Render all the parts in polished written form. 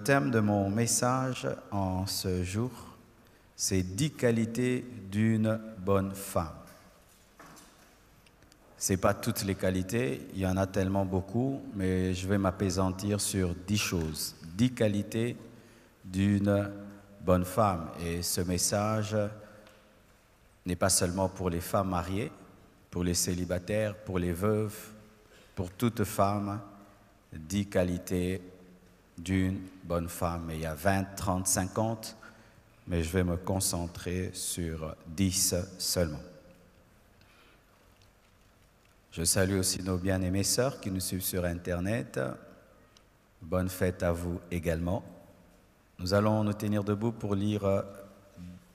thème de mon message en ce jour, c'est 10 qualités d'une bonne femme. Ce n'est pas toutes les qualités, il y en a tellement beaucoup, mais je vais m'appesantir sur 10 choses, 10 qualités d'une bonne femme. Et ce message n'est pas seulement pour les femmes mariées, pour les célibataires, pour les veuves, pour toute femme, 10 qualités d'une bonne femme. Et il y a 20, 30, 50, mais je vais me concentrer sur 10 seulement. Je salue aussi nos bien-aimées sœurs qui nous suivent sur Internet. Bonne fête à vous également. Nous allons nous tenir debout pour lire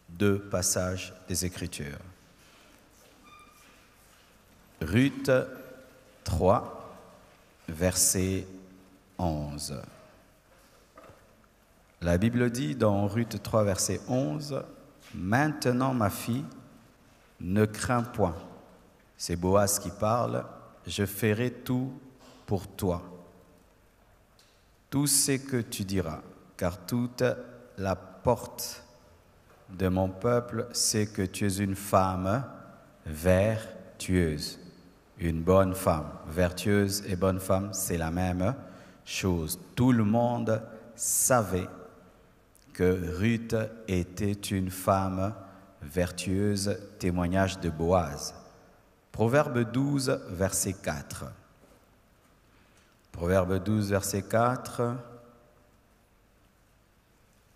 2 passages des Écritures. Ruth 3, verset 11. La Bible dit dans Ruth 3, verset 11, « Maintenant, ma fille, ne crains point. » C'est Boaz qui parle. « Je ferai tout pour toi. Tout ce que tu diras, car toute la porte de mon peuple sait que tu es une femme vertueuse. » Une bonne femme, vertueuse et bonne femme, c'est la même chose. Tout le monde savait que Ruth était une femme vertueuse, témoignage de Boaz. Proverbe 12, verset 4. Proverbe 12, verset 4.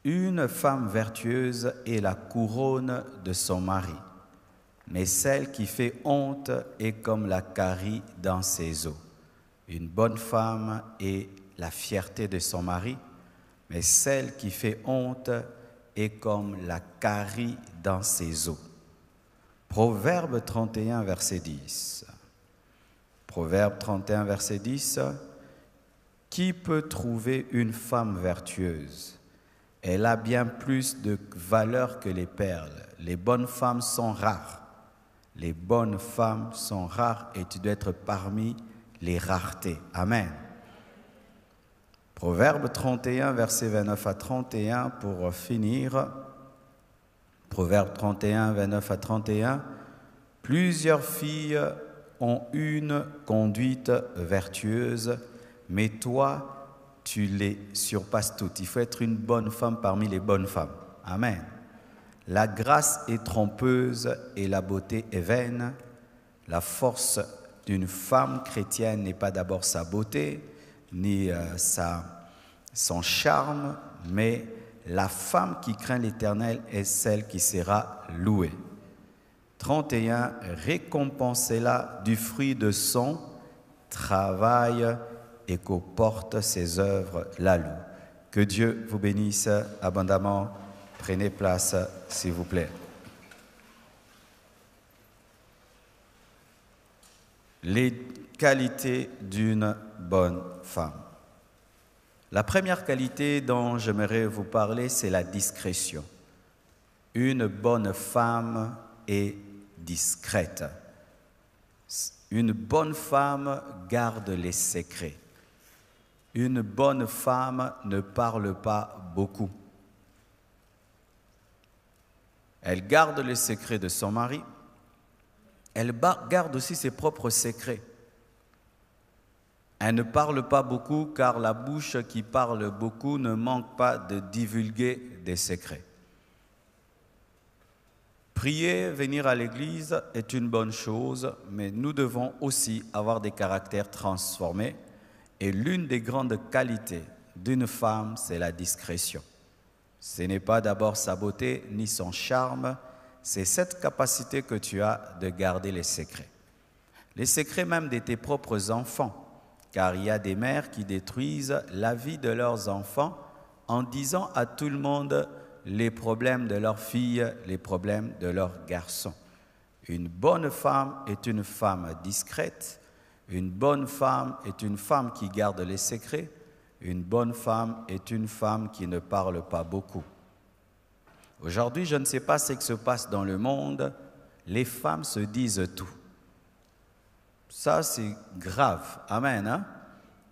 Une femme vertueuse est la couronne de son mari, mais celle qui fait honte est comme la carie dans ses os. Une bonne femme est la fierté de son mari, mais celle qui fait honte est comme la carie dans ses os. Proverbe 31, verset 10. Proverbe 31, verset 10. Qui peut trouver une femme vertueuse? Elle a bien plus de valeur que les perles. Les bonnes femmes sont rares. Les bonnes femmes sont rares et tu dois être parmi les raretés. Amen. Proverbe 31, versets 29 à 31 pour finir. Proverbe 31, 29 à 31. Plusieurs filles ont une conduite vertueuse, mais toi, tu les surpasses toutes. Il faut être une bonne femme parmi les bonnes femmes. Amen. La grâce est trompeuse et la beauté est vaine. La force d'une femme chrétienne n'est pas d'abord sa beauté, ni son charme, mais la femme qui craint l'Éternel est celle qui sera louée. 31. Récompensez-la du fruit de son travail et qu'aux portes ses œuvres la louent. Que Dieu vous bénisse abondamment. Prenez place, s'il vous plaît. Les qualités d'une bonne femme. La première qualité dont j'aimerais vous parler, c'est la discrétion. Une bonne femme est discrète. Une bonne femme garde les secrets. Une bonne femme ne parle pas beaucoup. Elle garde les secrets de son mari. Elle garde aussi ses propres secrets. Elle ne parle pas beaucoup car la bouche qui parle beaucoup ne manque pas de divulguer des secrets. Prier, venir à l'église est une bonne chose, mais nous devons aussi avoir des caractères transformés. Et l'une des grandes qualités d'une femme, c'est la discrétion. Ce n'est pas d'abord sa beauté ni son charme, c'est cette capacité que tu as de garder les secrets. Les secrets même de tes propres enfants, car il y a des mères qui détruisent la vie de leurs enfants en disant à tout le monde les problèmes de leurs filles, les problèmes de leurs garçons. Une bonne femme est une femme discrète. Une bonne femme est une femme qui garde les secrets. Une bonne femme est une femme qui ne parle pas beaucoup. Aujourd'hui, je ne sais pas ce qui se passe dans le monde. Les femmes se disent tout. Ça, c'est grave. Amen.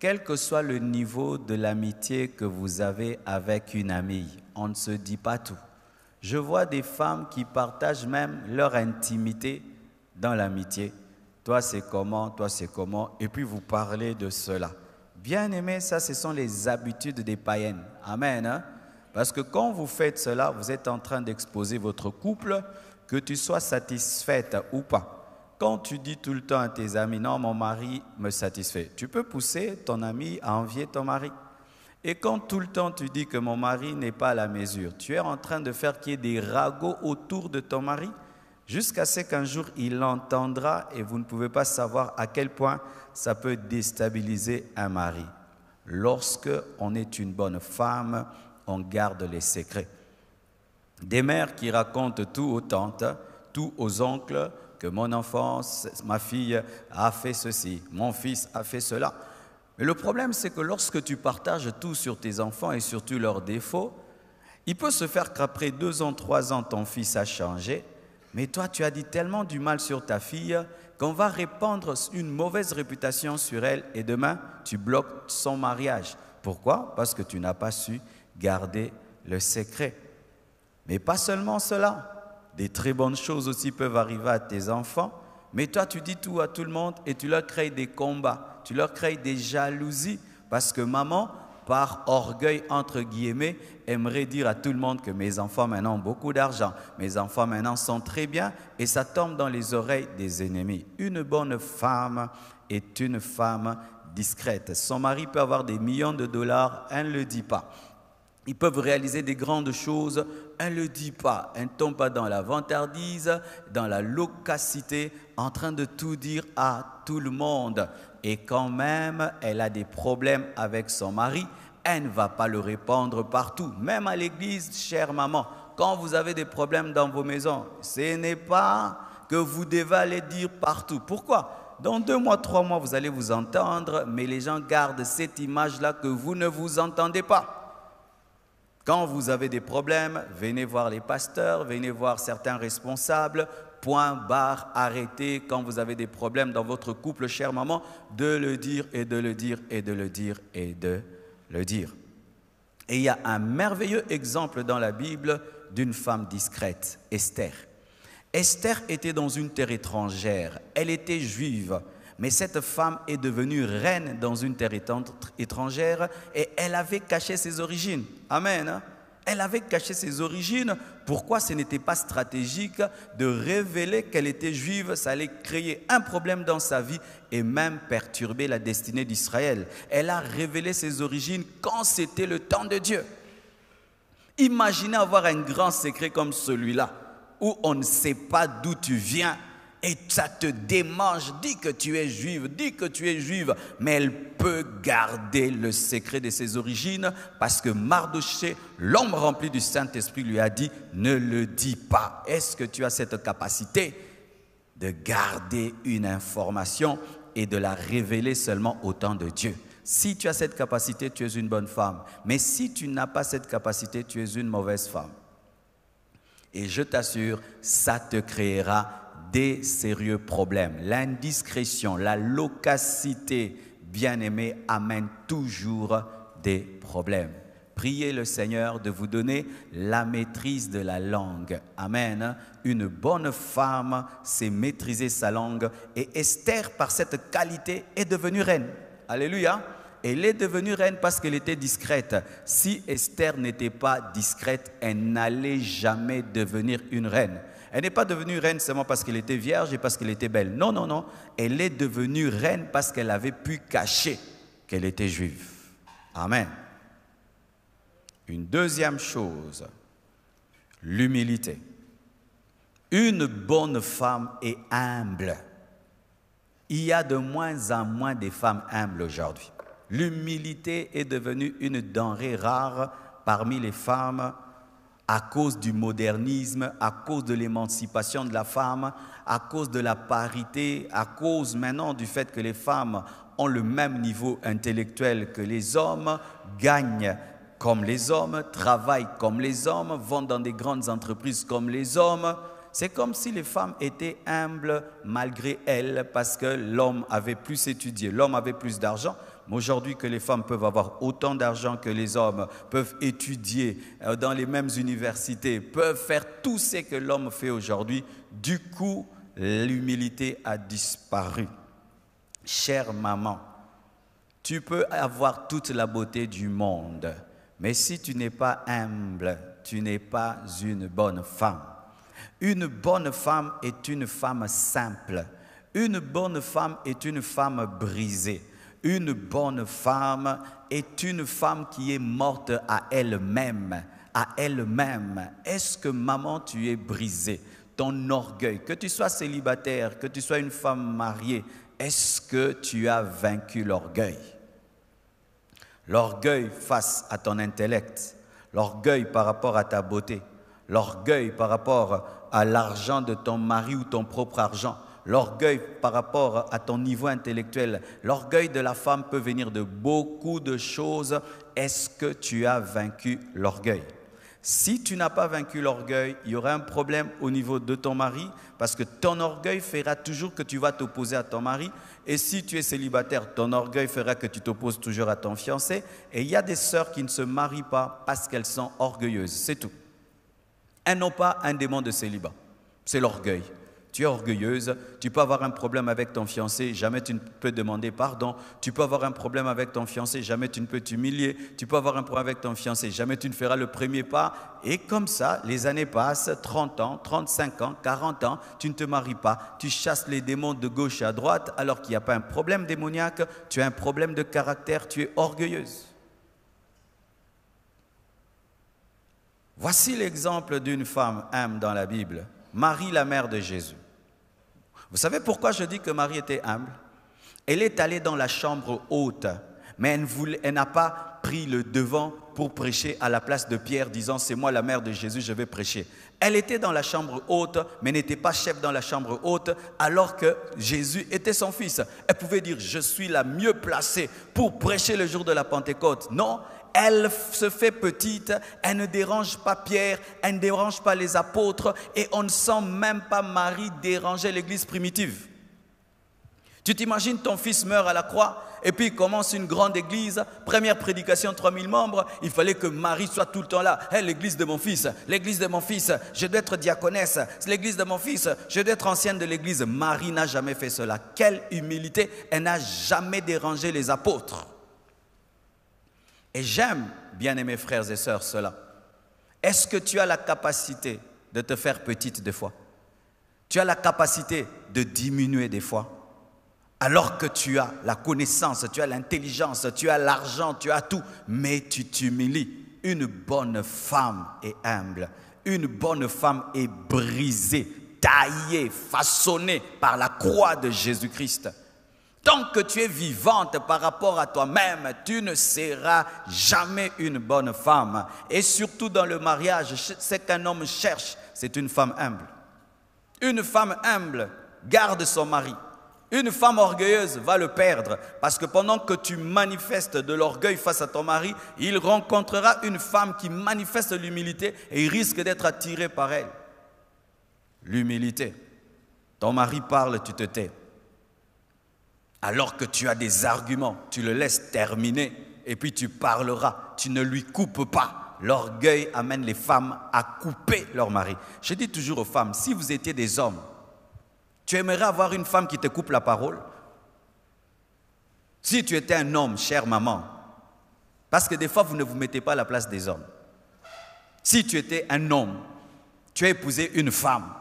quel que soit le niveau de l'amitié que vous avez avec une amie, on ne se dit pas tout. Je vois des femmes qui partagent même leur intimité dans l'amitié. Toi, c'est comment, et puis vous parlez de cela. Bien aimé, ça, ce sont les habitudes des païennes. Amen. Hein? Parce que quand vous faites cela, vous êtes en train d'exposer votre couple, que tu sois satisfaite ou pas. Quand tu dis tout le temps à tes amis, non, mon mari me satisfait, tu peux pousser ton ami à envier ton mari. Et quand tout le temps tu dis que mon mari n'est pas à la mesure, tu es en train de faire qu'il y ait des ragots autour de ton mari, jusqu'à ce qu'un jour il l'entendra et vous ne pouvez pas savoir à quel point ça peut déstabiliser un mari. Lorsque on est une bonne femme, on garde les secrets. Des mères qui racontent tout aux tantes, tout aux oncles, que mon enfant, ma fille a fait ceci, mon fils a fait cela. Mais le problème, c'est que lorsque tu partages tout sur tes enfants et surtout leurs défauts, il peut se faire qu'après 2 ans, 3 ans, ton fils a changé, mais toi, tu as dit tellement du mal sur ta fille qu'on va répandre une mauvaise réputation sur elle et demain, tu bloques son mariage. Pourquoi? Parce que tu n'as pas su garder le secret. Mais pas seulement cela, des très bonnes choses aussi peuvent arriver à tes enfants, mais toi, tu dis tout à tout le monde et tu leur crées des combats. Tu leur crées des jalousies parce que maman, par orgueil entre guillemets, aimerait dire à tout le monde que mes enfants maintenant ont beaucoup d'argent, mes enfants maintenant sont très bien et ça tombe dans les oreilles des ennemis. Une bonne femme est une femme discrète. Son mari peut avoir des millions de dollars, elle ne le dit pas. Ils peuvent réaliser des grandes choses, elle ne le dit pas. Elle ne tombe pas dans la vantardise, dans la loquacité, en train de tout dire à tout le monde. Et quand même, elle a des problèmes avec son mari, elle ne va pas le répandre partout. Même à l'église, chère maman, quand vous avez des problèmes dans vos maisons, ce n'est pas que vous devez aller dire partout. Pourquoi? Dans 2 mois, 3 mois, vous allez vous entendre, mais les gens gardent cette image-là que vous ne vous entendez pas. Quand vous avez des problèmes, venez voir les pasteurs, venez voir certains responsables, point, barre, arrêtez. Quand vous avez des problèmes dans votre couple, chère maman, de le dire et de le dire et de le dire et de le dire. Et il y a un merveilleux exemple dans la Bible d'une femme discrète, Esther. Esther était dans une terre étrangère, elle était juive. Mais cette femme est devenue reine dans une terre étrangère et elle avait caché ses origines. Amen. Elle avait caché ses origines. Pourquoi ce n'était pas stratégique de révéler qu'elle était juive? Ça allait créer un problème dans sa vie et même perturber la destinée d'Israël. Elle a révélé ses origines quand c'était le temps de Dieu. Imaginez avoir un grand secret comme celui-là, où on ne sait pas d'où tu viens. Et ça te démange, dis que tu es juive, mais elle peut garder le secret de ses origines parce que Mardochée, l'homme rempli du Saint-Esprit, lui a dit, ne le dis pas. Est-ce que tu as cette capacité de garder une information et de la révéler seulement au temps de Dieu? Si tu as cette capacité, tu es une bonne femme. Mais si tu n'as pas cette capacité, tu es une mauvaise femme. Et je t'assure, ça te créera des sérieux problèmes. L'indiscrétion, la loquacité, bien-aimé, amène toujours des problèmes. Priez le Seigneur de vous donner la maîtrise de la langue. Amen. Une bonne femme sait maîtriser sa langue et Esther, par cette qualité, est devenue reine. Alléluia. Elle est devenue reine parce qu'elle était discrète. Si Esther n'était pas discrète, elle n'allait jamais devenir une reine. Elle n'est pas devenue reine seulement parce qu'elle était vierge et parce qu'elle était belle. Non, non, non. Elle est devenue reine parce qu'elle avait pu cacher qu'elle était juive. Amen. Une deuxième chose, l'humilité. Une bonne femme est humble. Il y a de moins en moins de femmes humbles aujourd'hui. L'humilité est devenue une denrée rare parmi les femmes à cause du modernisme, à cause de l'émancipation de la femme, à cause de la parité, à cause maintenant du fait que les femmes ont le même niveau intellectuel que les hommes, gagnent comme les hommes, travaillent comme les hommes, vont dans des grandes entreprises comme les hommes. C'est comme si les femmes étaient humbles malgré elles parce que l'homme avait plus étudié, l'homme avait plus d'argent. Mais aujourd'hui que les femmes peuvent avoir autant d'argent que les hommes, peuvent étudier dans les mêmes universités, peuvent faire tout ce que l'homme fait aujourd'hui, du coup, l'humilité a disparu. Chère maman, tu peux avoir toute la beauté du monde, mais si tu n'es pas humble, tu n'es pas une bonne femme. Une bonne femme est une femme simple. Une bonne femme est une femme brisée. Une bonne femme est une femme qui est morte à elle-même. À elle-même. Est-ce que maman, tu es brisée? Ton orgueil, que tu sois célibataire, que tu sois une femme mariée, est-ce que tu as vaincu l'orgueil? L'orgueil face à ton intellect, l'orgueil par rapport à ta beauté, l'orgueil par rapport à l'argent de ton mari ou ton propre argent, l'orgueil par rapport à ton niveau intellectuel, l'orgueil de la femme peut venir de beaucoup de choses. Est-ce que tu as vaincu l'orgueil? Si tu n'as pas vaincu l'orgueil, il y aura un problème au niveau de ton mari parce que ton orgueil fera toujours que tu vas t'opposer à ton mari. Et si tu es célibataire, ton orgueil fera que tu t'opposes toujours à ton fiancé. Et il y a des sœurs qui ne se marient pas parce qu'elles sont orgueilleuses, c'est tout. Elles n'ont pas un démon de célibat, c'est l'orgueil. Tu es orgueilleuse, tu peux avoir un problème avec ton fiancé, jamais tu ne peux demander pardon. Tu peux avoir un problème avec ton fiancé, jamais tu ne peux t'humilier. Tu peux avoir un problème avec ton fiancé, jamais tu ne feras le premier pas. Et comme ça, les années passent, 30 ans, 35 ans, 40 ans, tu ne te maries pas. Tu chasses les démons de gauche à droite alors qu'il n'y a pas un problème démoniaque. Tu as un problème de caractère, tu es orgueilleuse. Voici l'exemple d'une femme humble dans la Bible. Marie, la mère de Jésus. Vous savez pourquoi je dis que Marie était humble? Elle est allée dans la chambre haute, mais elle n'a pas pris le devant pour prêcher à la place de Pierre, disant « c'est moi la mère de Jésus, je vais prêcher ». Elle était dans la chambre haute, mais n'était pas chef dans la chambre haute, alors que Jésus était son fils. Elle pouvait dire « je suis la mieux placée pour prêcher le jour de la Pentecôte ». Non, elle se fait petite, elle ne dérange pas Pierre, elle ne dérange pas les apôtres et on ne sent même pas Marie déranger l'église primitive. Tu t'imagines ton fils meurt à la croix et puis il commence une grande église, première prédication, 3000 membres, il fallait que Marie soit tout le temps là. Hey, l'église de mon fils, je dois être diaconesse, l'église de mon fils, je dois être ancienne de l'église. Marie n'a jamais fait cela. Quelle humilité, elle n'a jamais dérangé les apôtres. Et j'aime, bien-aimés frères et sœurs, cela. Est-ce que tu as la capacité de te faire petite des fois? Tu as la capacité de diminuer des fois? Alors que tu as la connaissance, tu as l'intelligence, tu as l'argent, tu as tout, mais tu t'humilies. Une bonne femme est humble. Une bonne femme est brisée, taillée, façonnée par la croix de Jésus-Christ. Tant que tu es vivante par rapport à toi-même, tu ne seras jamais une bonne femme. Et surtout dans le mariage, ce qu'un homme cherche, c'est une femme humble. Une femme humble garde son mari. Une femme orgueilleuse va le perdre parce que pendant que tu manifestes de l'orgueil face à ton mari, il rencontrera une femme qui manifeste l'humilité et il risque d'être attiré par elle. L'humilité. Ton mari parle, tu te tais. Alors que tu as des arguments, tu le laisses terminer et puis tu parleras, tu ne lui coupes pas. L'orgueil amène les femmes à couper leur mari. Je dis toujours aux femmes, si vous étiez des hommes, tu aimerais avoir une femme qui te coupe la parole? Si tu étais un homme, chère maman, parce que des fois vous ne vous mettez pas à la place des hommes. Si tu étais un homme, tu as épousé une femme,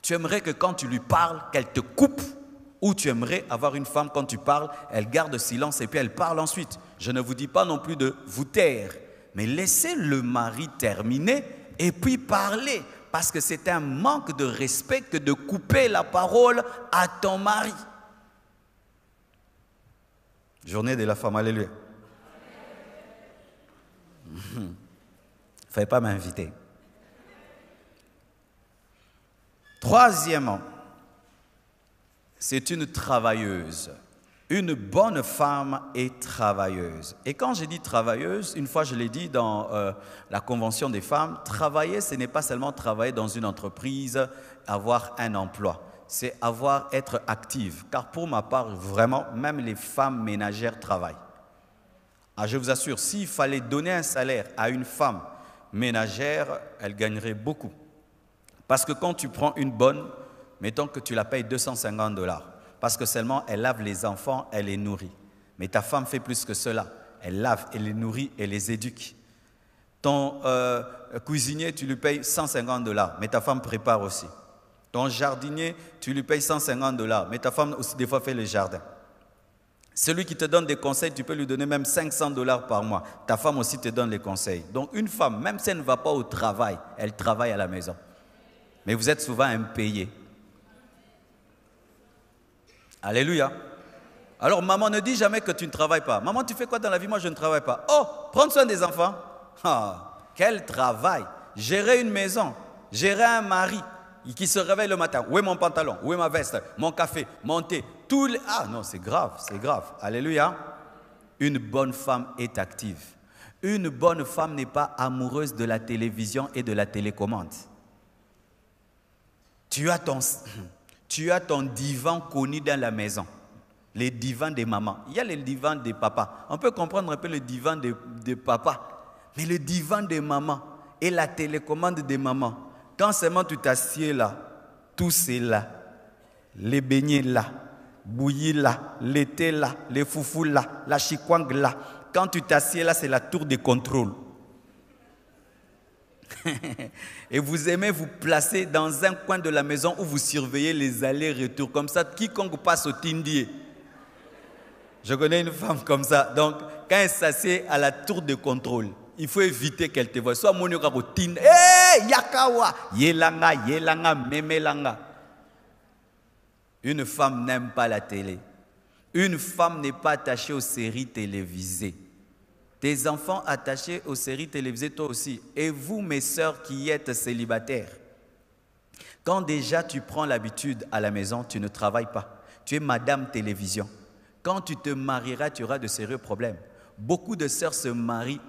tu aimerais que quand tu lui parles, qu'elle te coupe? Ou tu aimerais avoir une femme, quand tu parles, elle garde silence et puis elle parle ensuite. Je ne vous dis pas non plus de vous taire, mais laissez le mari terminer et puis parler. Parce que c'est un manque de respect que de couper la parole à ton mari. Journée de la femme, alléluia. Il ne fallait pas m'inviter. Troisièmement, c'est une travailleuse. Une bonne femme est travailleuse. Et quand je dis travailleuse, une fois je l'ai dit dans la convention des femmes, travailler, ce n'est pas seulement travailler dans une entreprise, avoir un emploi. c'est être active. Car pour ma part, vraiment, même les femmes ménagères travaillent. Ah, je vous assure, s'il fallait donner un salaire à une femme ménagère, elle gagnerait beaucoup. Parce que quand tu prends une bonne, mettons que tu la payes 250 $, parce que seulement elle lave les enfants, elle les nourrit. Mais ta femme fait plus que cela. Elle lave, elle les nourrit, elle les éduque. Ton cuisinier, tu lui payes 150 $, mais ta femme prépare aussi. Ton jardinier, tu lui payes 150 $, mais ta femme aussi des fois fait le jardin. Celui qui te donne des conseils, tu peux lui donner même 500 $ par mois. Ta femme aussi te donne les conseils. Donc une femme, même si elle ne va pas au travail, elle travaille à la maison. Mais vous êtes souvent impayés. Alléluia. Alors maman, ne dis jamais que tu ne travailles pas. Maman, tu fais quoi dans la vie? Moi, je ne travaille pas. Oh, prendre soin des enfants. Ah, quel travail. Gérer une maison, gérer un mari qui se réveille le matin. Où est mon pantalon? Où est ma veste? Mon café, mon thé. Ah non, c'est grave, c'est grave. Alléluia. Une bonne femme est active. Une bonne femme n'est pas amoureuse de la télévision et de la télécommande. Tu as ton divan connu dans la maison. Les divans des mamans. Il y a les divans des papas. On peut comprendre un peu le divan des papas. Mais le divan des mamans et la télécommande des mamans, quand seulement tu t'assieds là, tout c'est là. Les beignets là, bouillis là, l'été là, les foufous là, la chikwang là. Quand tu t'assieds là, c'est la tour de contrôle. Et vous aimez vous placer dans un coin de la maison où vous surveillez les allers-retours. Comme ça, quiconque passe au Tindier. Je connais une femme comme ça. Donc, quand elle s'assied à la tour de contrôle, il faut éviter qu'elle te voie. Soit mon au Tindier. Hé, Yakawa, Yelanga, Yelanga, Memelanga. Une femme n'aime pas la télé. Une femme n'est pas attachée aux séries télévisées. Tes enfants attachés aux séries télévisées, toi aussi. Et vous, mes sœurs qui êtes célibataires, quand déjà tu prends l'habitude à la maison, tu ne travailles pas. Tu es madame télévision. Quand tu te marieras, tu auras de sérieux problèmes. Beaucoup de sœurs se marient.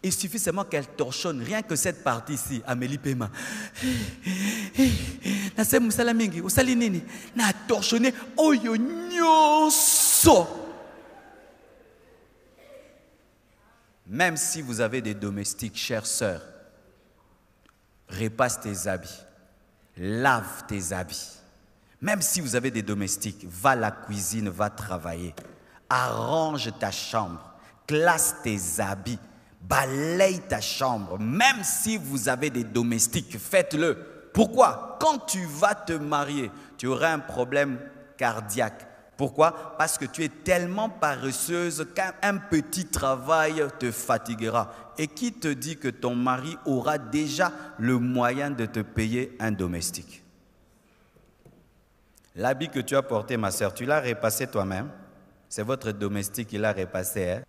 Il suffit seulement qu'elles torchonnent. Rien que cette partie-ci, Amélie Pema. Nase musala mingi, usali nini? Na torchonné, oyo nyoso. Même si vous avez des domestiques, chères sœurs, repasse tes habits, lave tes habits. Même si vous avez des domestiques, va à la cuisine, va travailler. Arrange ta chambre, classe tes habits, balaye ta chambre. Même si vous avez des domestiques, faites-le. Pourquoi? Quand tu vas te marier, tu auras un problème cardiaque. Pourquoi? Parce que tu es tellement paresseuse qu'un petit travail te fatiguera. Et qui te dit que ton mari aura déjà le moyen de te payer un domestique? L'habit que tu as porté, ma soeur, tu l'as repassé toi-même. C'est votre domestique qui l'a repassé. Hein?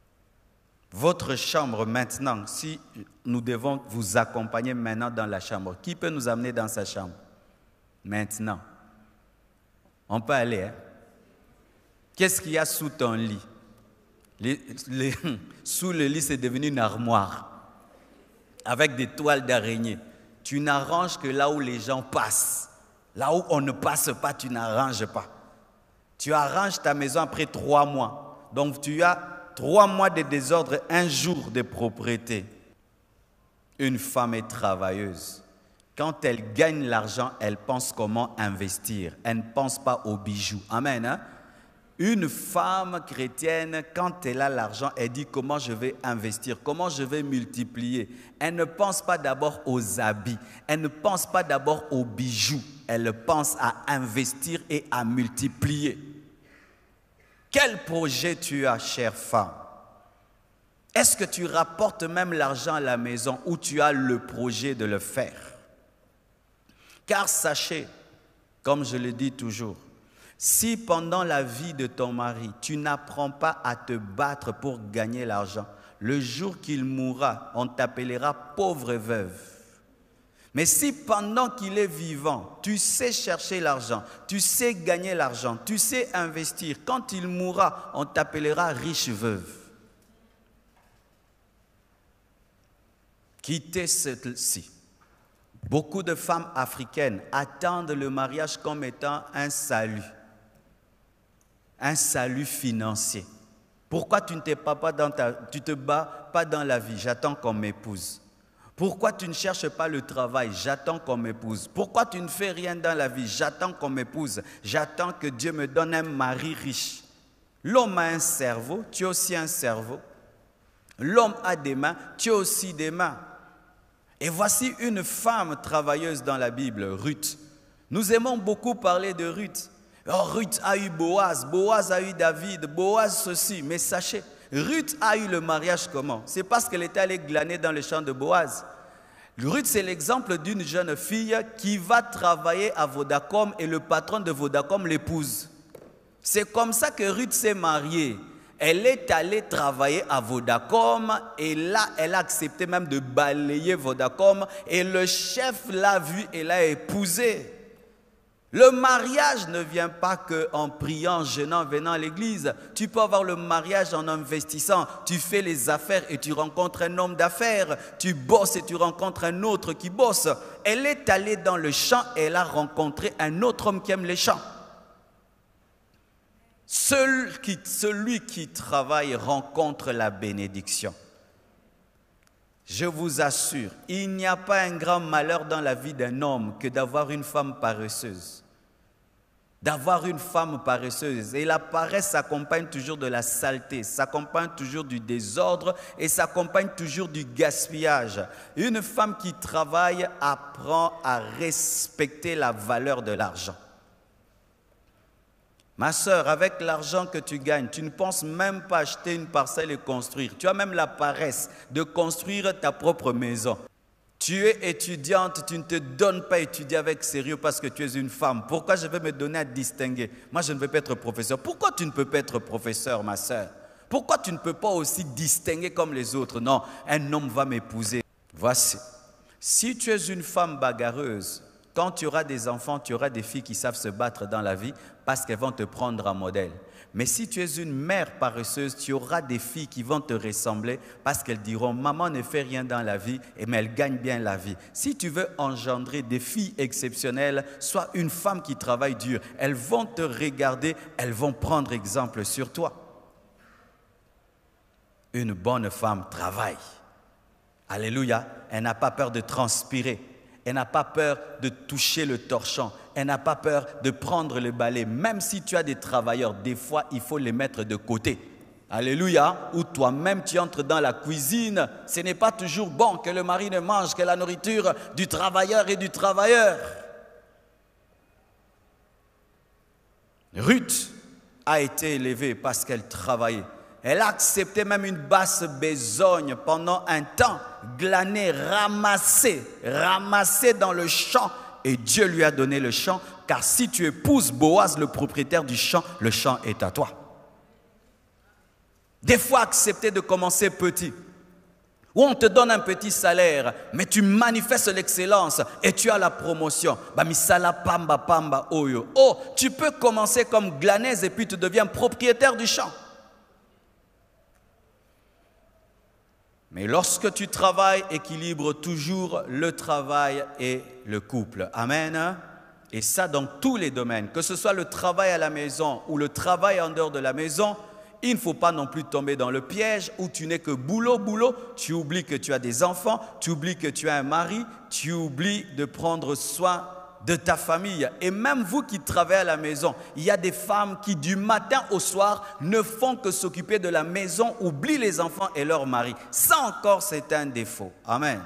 Votre chambre maintenant, si nous devons vous accompagner maintenant dans la chambre, qui peut nous amener dans sa chambre? Maintenant. On peut aller, hein? Qu'est-ce qu'il y a sous ton lit? Sous le lit, c'est devenu une armoire avec des toiles d'araignée. Tu n'arranges que là où les gens passent. Là où on ne passe pas, tu n'arranges pas. Tu arranges ta maison après 3 mois. Donc tu as 3 mois de désordre, 1 jour de propriété. Une femme est travailleuse. Quand elle gagne l'argent, elle pense comment investir. Elle ne pense pas aux bijoux. Amen, hein? Une femme chrétienne, quand elle a l'argent, elle dit comment je vais investir, comment je vais multiplier. Elle ne pense pas d'abord aux habits, elle ne pense pas d'abord aux bijoux. Elle pense à investir et à multiplier. Quel projet tu as, chère femme? Est-ce que tu rapportes même l'argent à la maison ou tu as le projet de le faire? Car sachez, comme je le dis toujours, si pendant la vie de ton mari, tu n'apprends pas à te battre pour gagner l'argent, le jour qu'il mourra, on t'appellera pauvre veuve. Mais si pendant qu'il est vivant, tu sais chercher l'argent, tu sais gagner l'argent, tu sais investir, quand il mourra, on t'appellera riche veuve. Quittez celle-ci. Beaucoup de femmes africaines attendent le mariage comme étant un salut financier. Pourquoi tu ne te bats pas dans la vie? J'attends qu'on m'épouse. Pourquoi tu ne cherches pas le travail? J'attends qu'on m'épouse. Pourquoi tu ne fais rien dans la vie? J'attends qu'on m'épouse. J'attends que Dieu me donne un mari riche. L'homme a un cerveau, tu as aussi un cerveau. L'homme a des mains, tu as aussi des mains. Et voici une femme travailleuse dans la Bible, Ruth. Nous aimons beaucoup parler de Ruth. Oh, Ruth a eu Boaz, Boaz a eu David, Boaz ceci. Mais sachez, Ruth a eu le mariage comment? C'est parce qu'elle était allée glaner dans le champ de Boaz. Ruth, c'est l'exemple d'une jeune fille qui va travailler à Vodacom et le patron de Vodacom l'épouse. C'est comme ça que Ruth s'est mariée. Elle est allée travailler à Vodacom et là, elle a accepté même de balayer Vodacom et le chef l'a vue et l'a épousée. Le mariage ne vient pas qu'en priant, jeûnant, venant à l'église. Tu peux avoir le mariage en investissant. Tu fais les affaires et tu rencontres un homme d'affaires. Tu bosses et tu rencontres un autre qui bosse. Elle est allée dans le champ et elle a rencontré un autre homme qui aime les champs. Celui qui travaille rencontre la bénédiction. Je vous assure, il n'y a pas un grand malheur dans la vie d'un homme que d'avoir une femme paresseuse. D'avoir une femme paresseuse. Et la paresse s'accompagne toujours de la saleté, s'accompagne toujours du désordre et s'accompagne toujours du gaspillage. Une femme qui travaille apprend à respecter la valeur de l'argent. Ma sœur, avec l'argent que tu gagnes, tu ne penses même pas acheter une parcelle et construire. Tu as même la paresse de construire ta propre maison. Tu es étudiante, tu ne te donnes pas étudier avec sérieux parce que tu es une femme. Pourquoi je vais me donner à distinguer? Moi, je ne veux pas être professeur. Pourquoi tu ne peux pas être professeur, ma sœur? Pourquoi tu ne peux pas aussi distinguer comme les autres? Non, un homme va m'épouser. Voici, si tu es une femme bagarreuse, quand tu auras des enfants, tu auras des filles qui savent se battre dans la vie parce qu'elles vont te prendre en modèle. Mais si tu es une mère paresseuse, tu auras des filles qui vont te ressembler parce qu'elles diront « Maman ne fait rien dans la vie, mais elle gagne bien la vie. » Si tu veux engendrer des filles exceptionnelles, sois une femme qui travaille dur. Elles vont te regarder, elles vont prendre exemple sur toi. Une bonne femme travaille. Alléluia. Elle n'a pas peur de transpirer. Elle n'a pas peur de toucher le torchon. Elle n'a pas peur de prendre le balai. Même si tu as des travailleurs, des fois, il faut les mettre de côté. Alléluia. Ou toi-même, tu entres dans la cuisine. Ce n'est pas toujours bon que le mari ne mange que la nourriture du travailleur et du travailleur. Ruth a été élevée parce qu'elle travaillait. Elle a accepté même une basse besogne pendant un temps, glaner, ramasser dans le champ. Et Dieu lui a donné le champ, car si tu épouses Boaz, le propriétaire du champ, le champ est à toi. Des fois, accepter de commencer petit, où on te donne un petit salaire, mais tu manifestes l'excellence et tu as la promotion. Bamisala pamba pamba oyo. Oh, tu peux commencer comme glaneuse et puis tu deviens propriétaire du champ. Mais lorsque tu travailles, équilibre toujours le travail et le couple. Amen. Et ça dans tous les domaines. Que ce soit le travail à la maison ou le travail en dehors de la maison, il ne faut pas non plus tomber dans le piège où tu n'es que boulot, boulot. Tu oublies que tu as des enfants, tu oublies que tu as un mari, tu oublies de prendre soin de ta famille. Et même vous qui travaillez à la maison, il y a des femmes qui du matin au soir ne font que s'occuper de la maison, oublient les enfants et leur mari. Ça encore, c'est un défaut. Amen.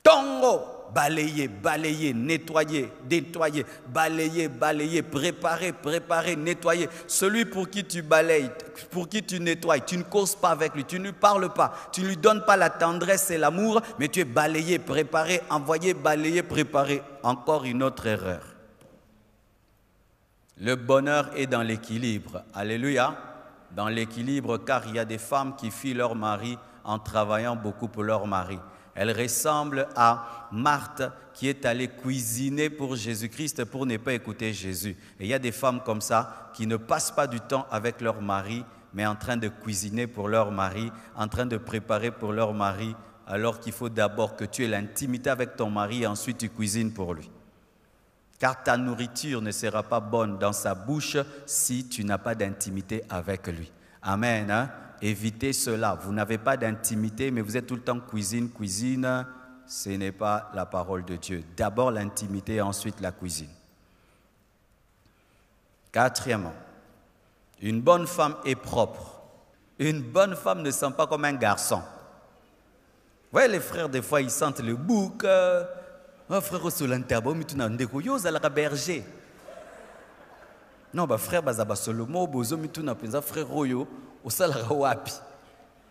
Tongo, balayer, balayer, nettoyer, nettoyer, balayer, balayer, préparer, préparer, nettoyer. Celui pour qui tu balayes, pour qui tu nettoies, tu ne causes pas avec lui, tu ne lui parles pas, tu ne lui donnes pas la tendresse et l'amour, mais tu es balayé, préparé, envoyé, balayé, préparé. Encore une autre erreur. Le bonheur est dans l'équilibre. Alléluia. Dans l'équilibre, car il y a des femmes qui fuient leur mari en travaillant beaucoup pour leur mari. Elle ressemble à Marthe qui est allée cuisiner pour Jésus-Christ pour ne pas écouter Jésus. Et il y a des femmes comme ça qui ne passent pas du temps avec leur mari, mais en train de cuisiner pour leur mari, en train de préparer pour leur mari, alors qu'il faut d'abord que tu aies l'intimité avec ton mari et ensuite tu cuisines pour lui. Car ta nourriture ne sera pas bonne dans sa bouche si tu n'as pas d'intimité avec lui. Amen. Hein? Évitez cela. Vous n'avez pas d'intimité, mais vous êtes tout le temps cuisine. Ce n'est pas la parole de Dieu. D'abord l'intimité, ensuite la cuisine. Quatrièmement, une bonne femme est propre. Une bonne femme ne sent pas comme un garçon. Vous voyez, les frères, des fois, ils sentent le bouc. Oh, frère, sur l'interbo, mais tu n'as pas berger. Non, frère, Solomo, bozo, mais tu n'as pas frère Royo, au salara wapi.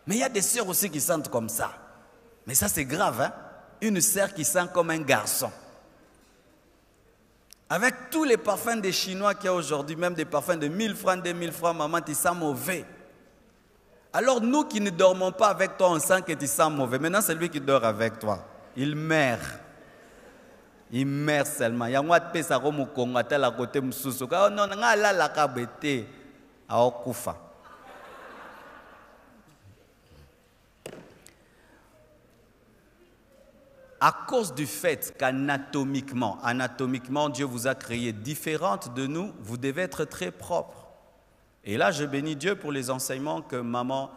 Mais il y a des sœurs aussi qui sentent comme ça. Mais ça, c'est grave, hein? Une sœur qui sent comme un garçon. Avec tous les parfums des Chinois qu'il y a aujourd'hui, même des parfums de 1000 francs, 2000 francs, maman, tu sens mauvais. Alors nous qui ne dormons pas avec toi, on sent que tu sens mauvais. Maintenant, c'est lui qui dort avec toi. Il meurt. Il meurt seulement. Il y a un peu de Congo, il y a un côté de Moussoussou. Oh non, il y a la kabete à Okufa. À cause du fait qu'anatomiquement, Dieu vous a créé différentes de nous, vous devez être très propre. Et là, je bénis Dieu pour les enseignements que maman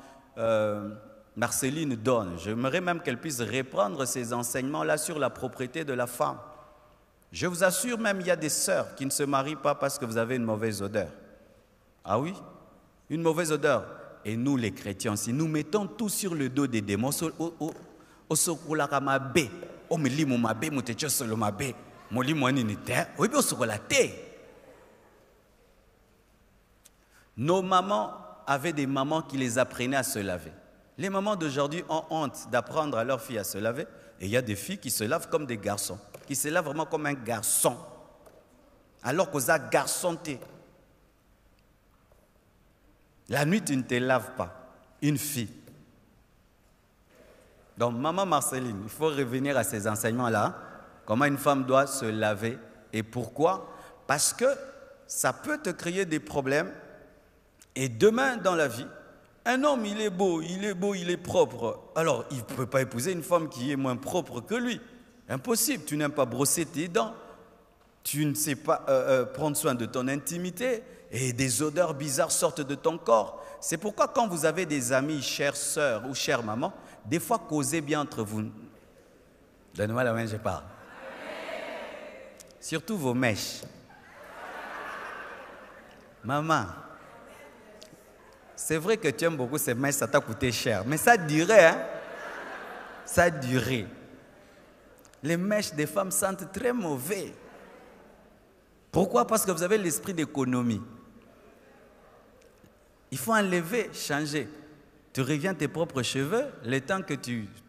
Marceline donne. J'aimerais même qu'elle puisse reprendre ces enseignements-là sur la propreté de la femme. Je vous assure, même il y a des sœurs qui ne se marient pas parce que vous avez une mauvaise odeur. Ah oui? Une mauvaise odeur. Et nous, les chrétiens, si nous mettons tout sur le dos des démons, nos mamans avaient des mamans qui les apprenaient à se laver. Les mamans d'aujourd'hui ont honte d'apprendre à leurs filles à se laver. Et il y a des filles qui se lavent comme des garçons, qui se lavent vraiment comme un garçon. Alors qu'aux garçonté. La nuit, tu ne te laves pas. Une fille. Donc, maman Marceline, il faut revenir à ces enseignements-là. Comment une femme doit se laver et pourquoi? Parce que ça peut te créer des problèmes. Et demain, dans la vie, un homme, il est beau, il est propre. Alors, il ne peut pas épouser une femme qui est moins propre que lui. Impossible. Tu n'aimes pas brosser tes dents. Tu ne sais pas prendre soin de ton intimité. Et des odeurs bizarres sortent de ton corps. C'est pourquoi quand vous avez des amis, chères sœurs ou chères mamans, des fois, causez bien entre vous. Donne-moi la main, je parle. Surtout vos mèches. Maman, c'est vrai que tu aimes beaucoup ces mèches, ça t'a coûté cher. Mais ça durait, hein? Ça durait. Les mèches des femmes sentent très mauvais. Pourquoi? Parce que vous avez l'esprit d'économie. Il faut enlever, changer. Tu reviens tes propres cheveux, le temps que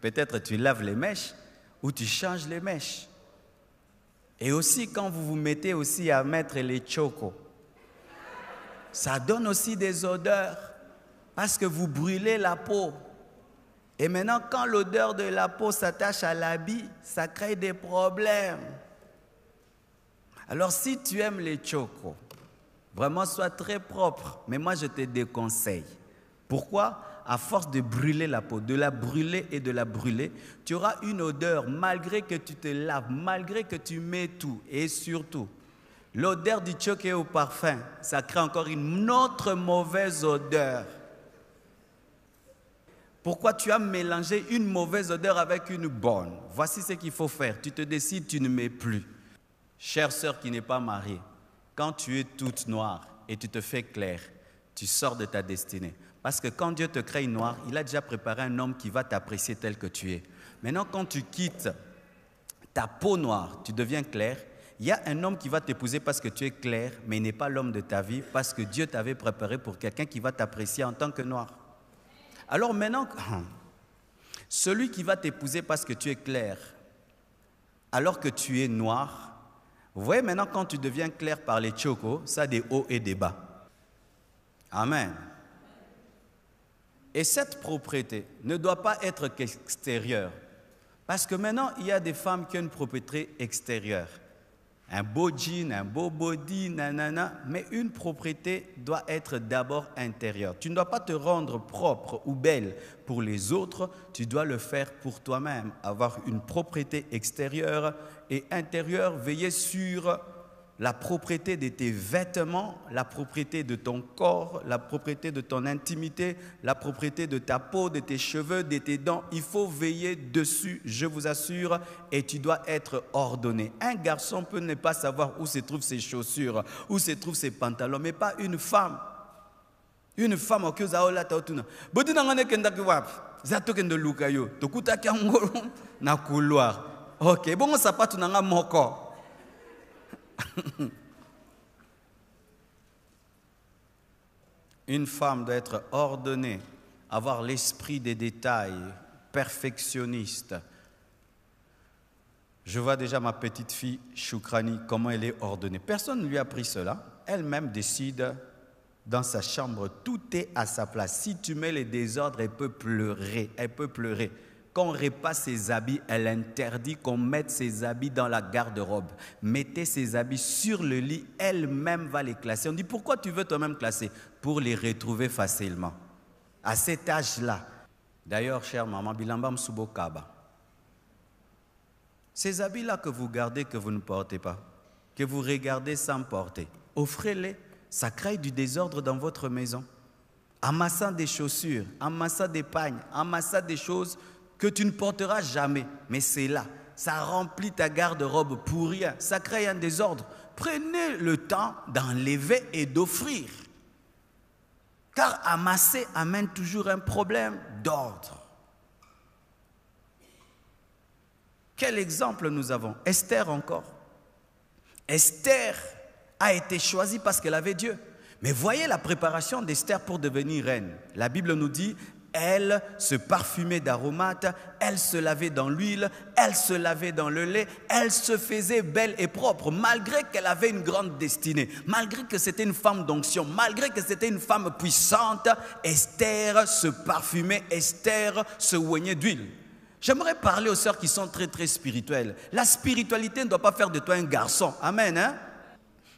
peut-être tu laves les mèches ou tu changes les mèches. Et aussi quand vous vous mettez aussi à mettre les chocos, ça donne aussi des odeurs parce que vous brûlez la peau. Et maintenant, quand l'odeur de la peau s'attache à l'habit, ça crée des problèmes. Alors si tu aimes les chocos, vraiment sois très propre, mais moi je te déconseille. Pourquoi? À force de brûler la peau, de la brûler et de la brûler, tu auras une odeur malgré que tu te laves, malgré que tu mets tout. Et surtout, l'odeur du choqué au parfum, ça crée encore une autre mauvaise odeur. Pourquoi tu as mélangé une mauvaise odeur avec une bonne? Voici ce qu'il faut faire. Tu te décides, tu ne mets plus. Chère sœur qui n'est pas mariée, quand tu es toute noire et tu te fais claire, tu sors de ta destinée. Parce que quand Dieu te crée noir, il a déjà préparé un homme qui va t'apprécier tel que tu es. Maintenant, quand tu quittes ta peau noire, tu deviens clair, il y a un homme qui va t'épouser parce que tu es clair, mais il n'est pas l'homme de ta vie, parce que Dieu t'avait préparé pour quelqu'un qui va t'apprécier en tant que noir. Alors maintenant, celui qui va t'épouser parce que tu es clair, alors que tu es noir, vous voyez maintenant quand tu deviens clair par les chocos, ça a des hauts et des bas. Amen. Et cette propreté ne doit pas être qu'extérieure. Parce que maintenant, il y a des femmes qui ont une propreté extérieure. un beau jean, un beau body, nanana, mais une propreté doit être d'abord intérieure. Tu ne dois pas te rendre propre ou belle pour les autres, tu dois le faire pour toi-même. Avoir une propreté extérieure et intérieure, veiller sur la propreté de tes vêtements, la propreté de ton corps, la propreté de ton intimité, la propreté de ta peau, de tes cheveux, de tes dents. Il faut veiller dessus, je vous assure, et tu dois être ordonné. Un garçon peut ne pas savoir où se trouvent ses chaussures, où se trouvent ses pantalons, mais pas une femme. Une femme au cœur zaola tautuna. Bodi nangane kendaki wap. Zato kende lukayo. Tokuta kiangolo na couloir. Ok, bon sapatu nanga moko. Une femme doit être ordonnée, avoir l'esprit des détails, perfectionniste. Je vois déjà ma petite fille Choukrani, comment elle est ordonnée. Personne ne lui a appris cela. Elle-même décide dans sa chambre, tout est à sa place. Si tu mets les désordres, elle peut pleurer. Elle peut pleurer. Quand on repasse ses habits, elle interdit qu'on mette ses habits dans la garde-robe. Mettez ses habits sur le lit, elle-même va les classer. On dit, pourquoi tu veux toi-même classer? Pour les retrouver facilement. À cet âge-là. D'ailleurs, chère maman, Bilambam Subokaba, ces habits-là que vous gardez, que vous ne portez pas, que vous regardez sans porter, offrez-les. Ça crée du désordre dans votre maison. Amassant des chaussures, amassant des pagnes, amassant des choses que tu ne porteras jamais, mais c'est là. Ça remplit ta garde-robe pour rien. Ça crée un désordre. Prenez le temps d'enlever et d'offrir. Car amasser amène toujours un problème d'ordre. Quel exemple nous avons? Esther encore. Esther a été choisie parce qu'elle avait Dieu. Mais voyez la préparation d'Esther pour devenir reine. La Bible nous dit, elle se parfumait d'aromates, elle se lavait dans l'huile, elle se lavait dans le lait, elle se faisait belle et propre, malgré qu'elle avait une grande destinée, malgré que c'était une femme d'onction, malgré que c'était une femme puissante. Esther se parfumait, Esther se oignait d'huile. J'aimerais parler aux sœurs qui sont très très spirituelles. La spiritualité ne doit pas faire de toi un garçon. Amen, hein?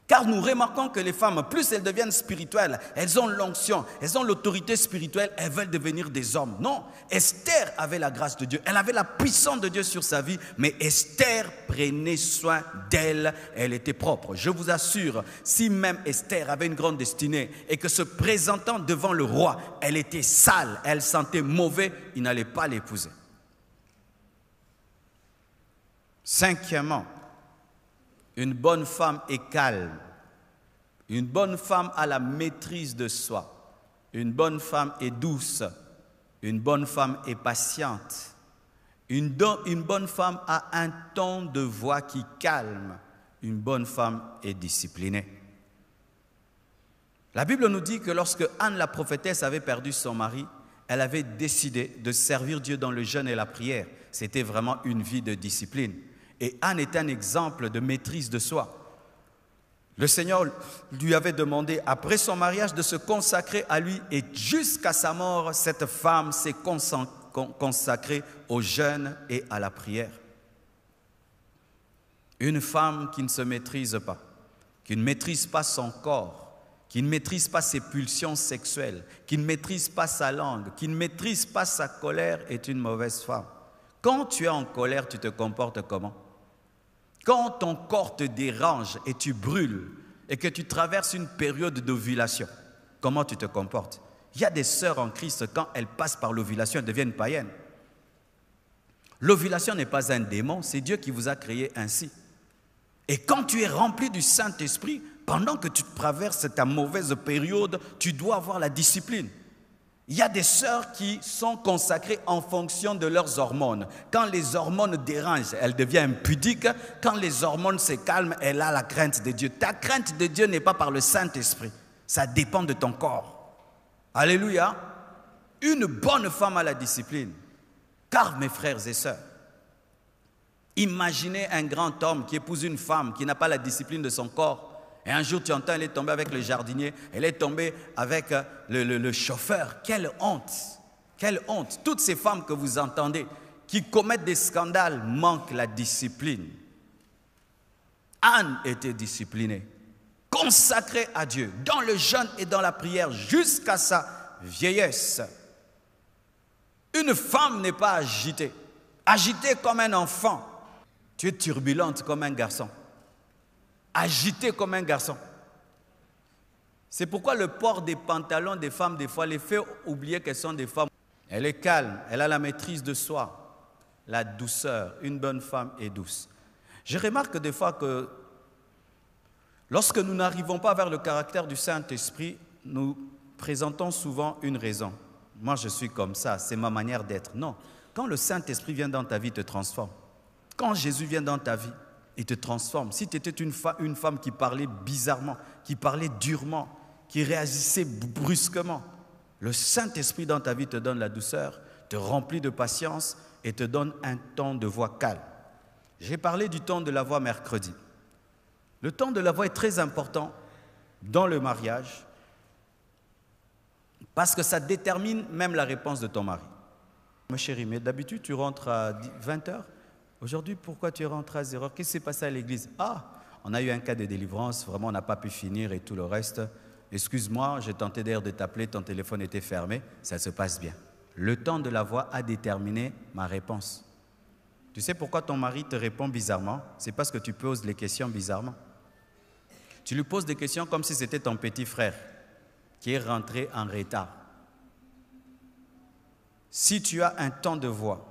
Car nous remarquons que les femmes, plus elles deviennent spirituelles, elles ont l'onction, elles ont l'autorité spirituelle, elles veulent devenir des hommes. Non, Esther avait la grâce de Dieu, elle avait la puissance de Dieu sur sa vie, mais Esther prenait soin d'elle, elle était propre. Je vous assure, si même Esther avait une grande destinée et que se présentant devant le roi, elle était sale, elle sentait mauvais, il n'allait pas l'épouser. Cinquièmement, une bonne femme est calme. Une bonne femme a la maîtrise de soi. Une bonne femme est douce. Une bonne femme est patiente. Une bonne femme a un ton de voix qui calme. Une bonne femme est disciplinée. La Bible nous dit que lorsque Anne la prophétesse avait perdu son mari, elle avait décidé de servir Dieu dans le jeûne et la prière. C'était vraiment une vie de discipline. Et Anne est un exemple de maîtrise de soi. Le Seigneur lui avait demandé, après son mariage, de se consacrer à lui. Et jusqu'à sa mort, cette femme s'est consacrée au jeûne et à la prière. Une femme qui ne se maîtrise pas, qui ne maîtrise pas son corps, qui ne maîtrise pas ses pulsions sexuelles, qui ne maîtrise pas sa langue, qui ne maîtrise pas sa colère, est une mauvaise femme. Quand tu es en colère, tu te comportes comment? Quand ton corps te dérange et tu brûles et que tu traverses une période d'ovulation, comment tu te comportes? Il y a des sœurs en Christ, quand elles passent par l'ovulation, elles deviennent païennes. L'ovulation n'est pas un démon, c'est Dieu qui vous a créé ainsi. Et quand tu es rempli du Saint-Esprit, pendant que tu traverses ta mauvaise période, tu dois avoir la discipline. Il y a des sœurs qui sont consacrées en fonction de leurs hormones. Quand les hormones dérangent, elle devient impudique. Quand les hormones se calment, elle a la crainte de Dieu. Ta crainte de Dieu n'est pas par le Saint-Esprit. Ça dépend de ton corps. Alléluia. Une bonne femme a la discipline. Car mes frères et sœurs, imaginez un grand homme qui épouse une femme qui n'a pas la discipline de son corps. Et un jour, tu entends, elle est tombée avec le jardinier, elle est tombée avec le chauffeur. Quelle honte! Quelle honte! Toutes ces femmes que vous entendez, qui commettent des scandales, manquent la discipline. Anne était disciplinée, consacrée à Dieu, dans le jeûne et dans la prière jusqu'à sa vieillesse. Une femme n'est pas agitée, agitée comme un enfant. Tu es turbulente comme un garçon, agitée comme un garçon. C'est pourquoi le port des pantalons des femmes, des fois, les fait oublier qu'elles sont des femmes. Elle est calme, elle a la maîtrise de soi, la douceur. Une bonne femme est douce. Je remarque des fois que lorsque nous n'arrivons pas vers le caractère du Saint-Esprit, nous présentons souvent une raison. Moi, je suis comme ça, c'est ma manière d'être. Non, quand le Saint-Esprit vient dans ta vie, il te transforme. Quand Jésus vient dans ta vie, il te transforme. Si tu étais une femme qui parlait bizarrement, qui parlait durement, qui réagissait brusquement, le Saint-Esprit dans ta vie te donne la douceur, te remplit de patience et te donne un ton de voix calme. J'ai parlé du ton de la voix mercredi. Le ton de la voix est très important dans le mariage parce que ça détermine même la réponse de ton mari. Ma chérie, mais d'habitude tu rentres à 20h. Aujourd'hui, pourquoi tu rentres à 0h? Qu'est-ce qui s'est passé à l'église? Ah, on a eu un cas de délivrance, vraiment on n'a pas pu finir et tout le reste. Excuse-moi, j'ai tenté d'ailleurs de t'appeler, ton téléphone était fermé, ça se passe bien. Le ton de la voix a déterminé ma réponse. Tu sais pourquoi ton mari te répond bizarrement? C'est parce que tu poses les questions bizarrement. Tu lui poses des questions comme si c'était ton petit frère qui est rentré en retard. Si tu as un ton de voix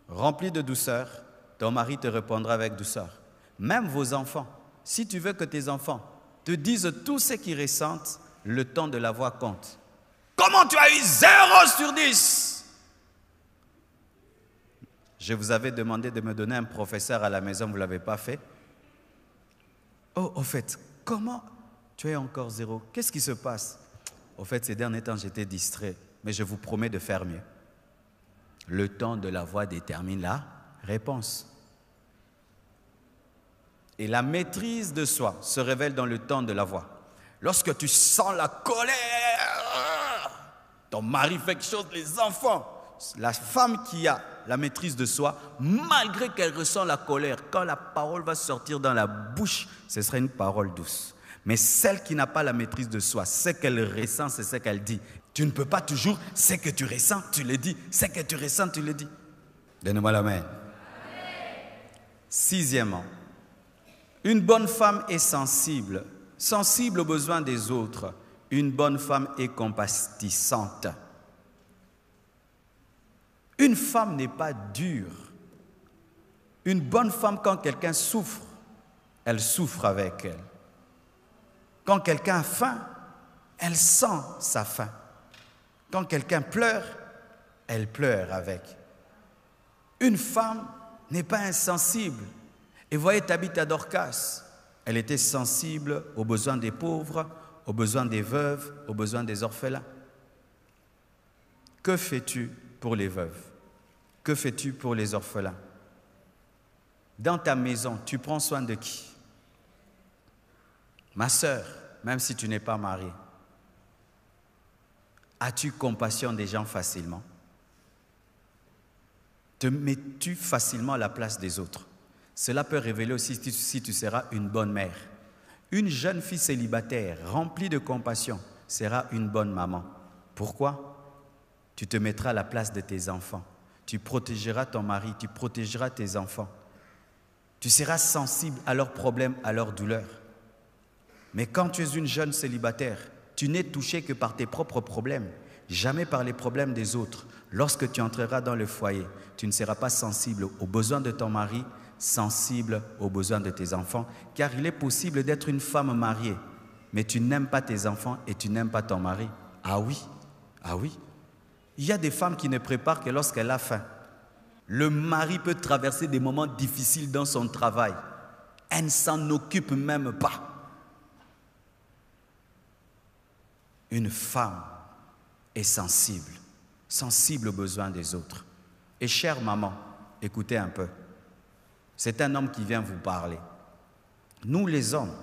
rempli de douceur, ton mari te répondra avec douceur. Même vos enfants, si tu veux que tes enfants te disent tout ce qu'ils ressentent, le ton de la voix compte. Comment tu as eu 0 sur 10? Je vous avais demandé de me donner un professeur à la maison, vous ne l'avez pas fait. Oh, au fait, comment tu as encore 0? Qu'est-ce qui se passe? Au fait, ces derniers temps, j'étais distrait, mais je vous promets de faire mieux. Le ton de la voix détermine la réponse. Et la maîtrise de soi se révèle dans le ton de la voix. Lorsque tu sens la colère, ton mari fait quelque chose, les enfants, la femme qui a la maîtrise de soi, malgré qu'elle ressent la colère, quand la parole va sortir dans la bouche, ce sera une parole douce. Mais celle qui n'a pas la maîtrise de soi, ce qu'elle ressent, c'est ce qu'elle dit. Tu ne peux pas toujours, ce que tu ressens, tu le dis. Ce que tu ressens, tu le dis. Donne-moi l'amen. Sixièmement, une bonne femme est sensible, sensible aux besoins des autres. Une bonne femme est compatissante. Une femme n'est pas dure. Une bonne femme, quand quelqu'un souffre, elle souffre avec elle. Quand quelqu'un a faim, elle sent sa faim. Quand quelqu'un pleure, elle pleure avec. Une femme n'est pas insensible. Et voyez Tabitha Dorcas, elle était sensible aux besoins des pauvres, aux besoins des veuves, aux besoins des orphelins. Que fais-tu pour les veuves? Que fais-tu pour les orphelins? Dans ta maison, tu prends soin de qui? Ma sœur, même si tu n'es pas mariée, as-tu compassion des gens facilement? Te mets-tu facilement à la place des autres? Cela peut révéler aussi si tu seras une bonne mère. Une jeune fille célibataire, remplie de compassion, sera une bonne maman. Pourquoi? Tu te mettras à la place de tes enfants. Tu protégeras ton mari, tu protégeras tes enfants. Tu seras sensible à leurs problèmes, à leurs douleurs. Mais quand tu es une jeune célibataire, tu n'es touché que par tes propres problèmes, jamais par les problèmes des autres. Lorsque tu entreras dans le foyer, tu ne seras pas sensible aux besoins de ton mari, sensible aux besoins de tes enfants, car il est possible d'être une femme mariée, mais tu n'aimes pas tes enfants et tu n'aimes pas ton mari. Ah oui, ah oui. Il y a des femmes qui ne préparent que lorsqu'elle a faim. Le mari peut traverser des moments difficiles dans son travail. Elle ne s'en occupe même pas. Une femme est sensible, sensible aux besoins des autres. Et chère maman, écoutez un peu. C'est un homme qui vient vous parler. Nous les hommes,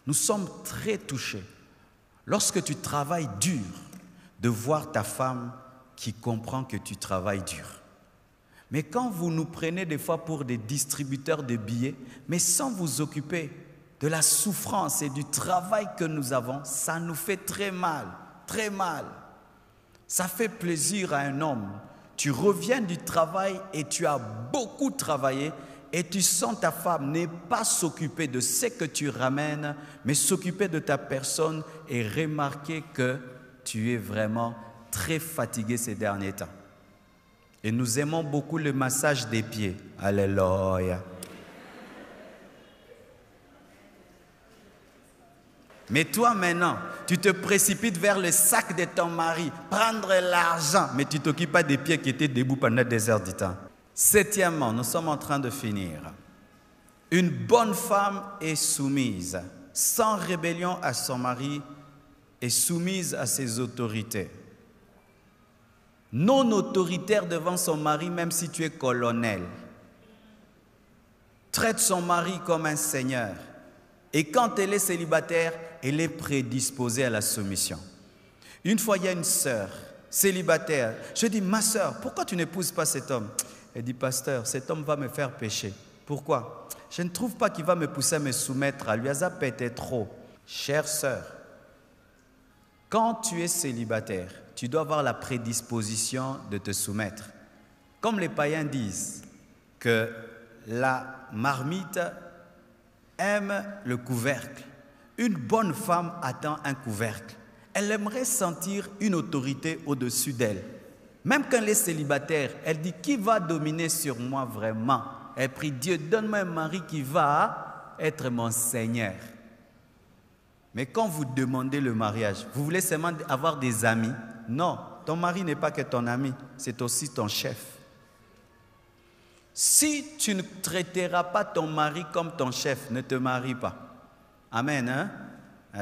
nous sommes très touchés lorsque tu travailles dur de voir ta femme qui comprend que tu travailles dur. Mais quand vous nous prenez des fois pour des distributeurs de billets, mais sans vous occuper de la souffrance et du travail que nous avons, ça nous fait très mal, très mal. Ça fait plaisir à un homme. Tu reviens du travail et tu as beaucoup travaillé et tu sens ta femme ne pas s'occuper de ce que tu ramènes, mais s'occuper de ta personne et remarquer que tu es vraiment très fatigué ces derniers temps. Et nous aimons beaucoup le massage des pieds. Alléluia. Mais toi maintenant, tu te précipites vers le sac de ton mari, prendre l'argent, mais tu ne t'occupes pas des pieds qui étaient debout pendant des heures du temps. Septièmement, nous sommes en train de finir. Une bonne femme est soumise, sans rébellion à son mari, et soumise à ses autorités. Non autoritaire devant son mari, même si tu es colonel. Traite son mari comme un seigneur. Et quand elle est célibataire, elle est prédisposée à la soumission. Une fois, il y a une sœur célibataire. Je dis, ma sœur, pourquoi tu n'épouses pas cet homme? Elle dit, pasteur, cet homme va me faire pécher. Pourquoi? Je ne trouve pas qu'il va me pousser à me soumettre à lui. Ça peut être trop. Chère sœur, quand tu es célibataire, tu dois avoir la prédisposition de te soumettre. Comme les païens disent que la marmite aime le couvercle, une bonne femme attend un couvercle. Elle aimerait sentir une autorité au-dessus d'elle. Même quand elle est célibataire, elle dit, qui va dominer sur moi vraiment? Elle prie, Dieu, donne-moi un mari qui va être mon Seigneur. Mais quand vous demandez le mariage, vous voulez seulement avoir des amis? Non, ton mari n'est pas que ton ami, c'est aussi ton chef. Si tu ne traiteras pas ton mari comme ton chef, ne te marie pas. Amen, hein?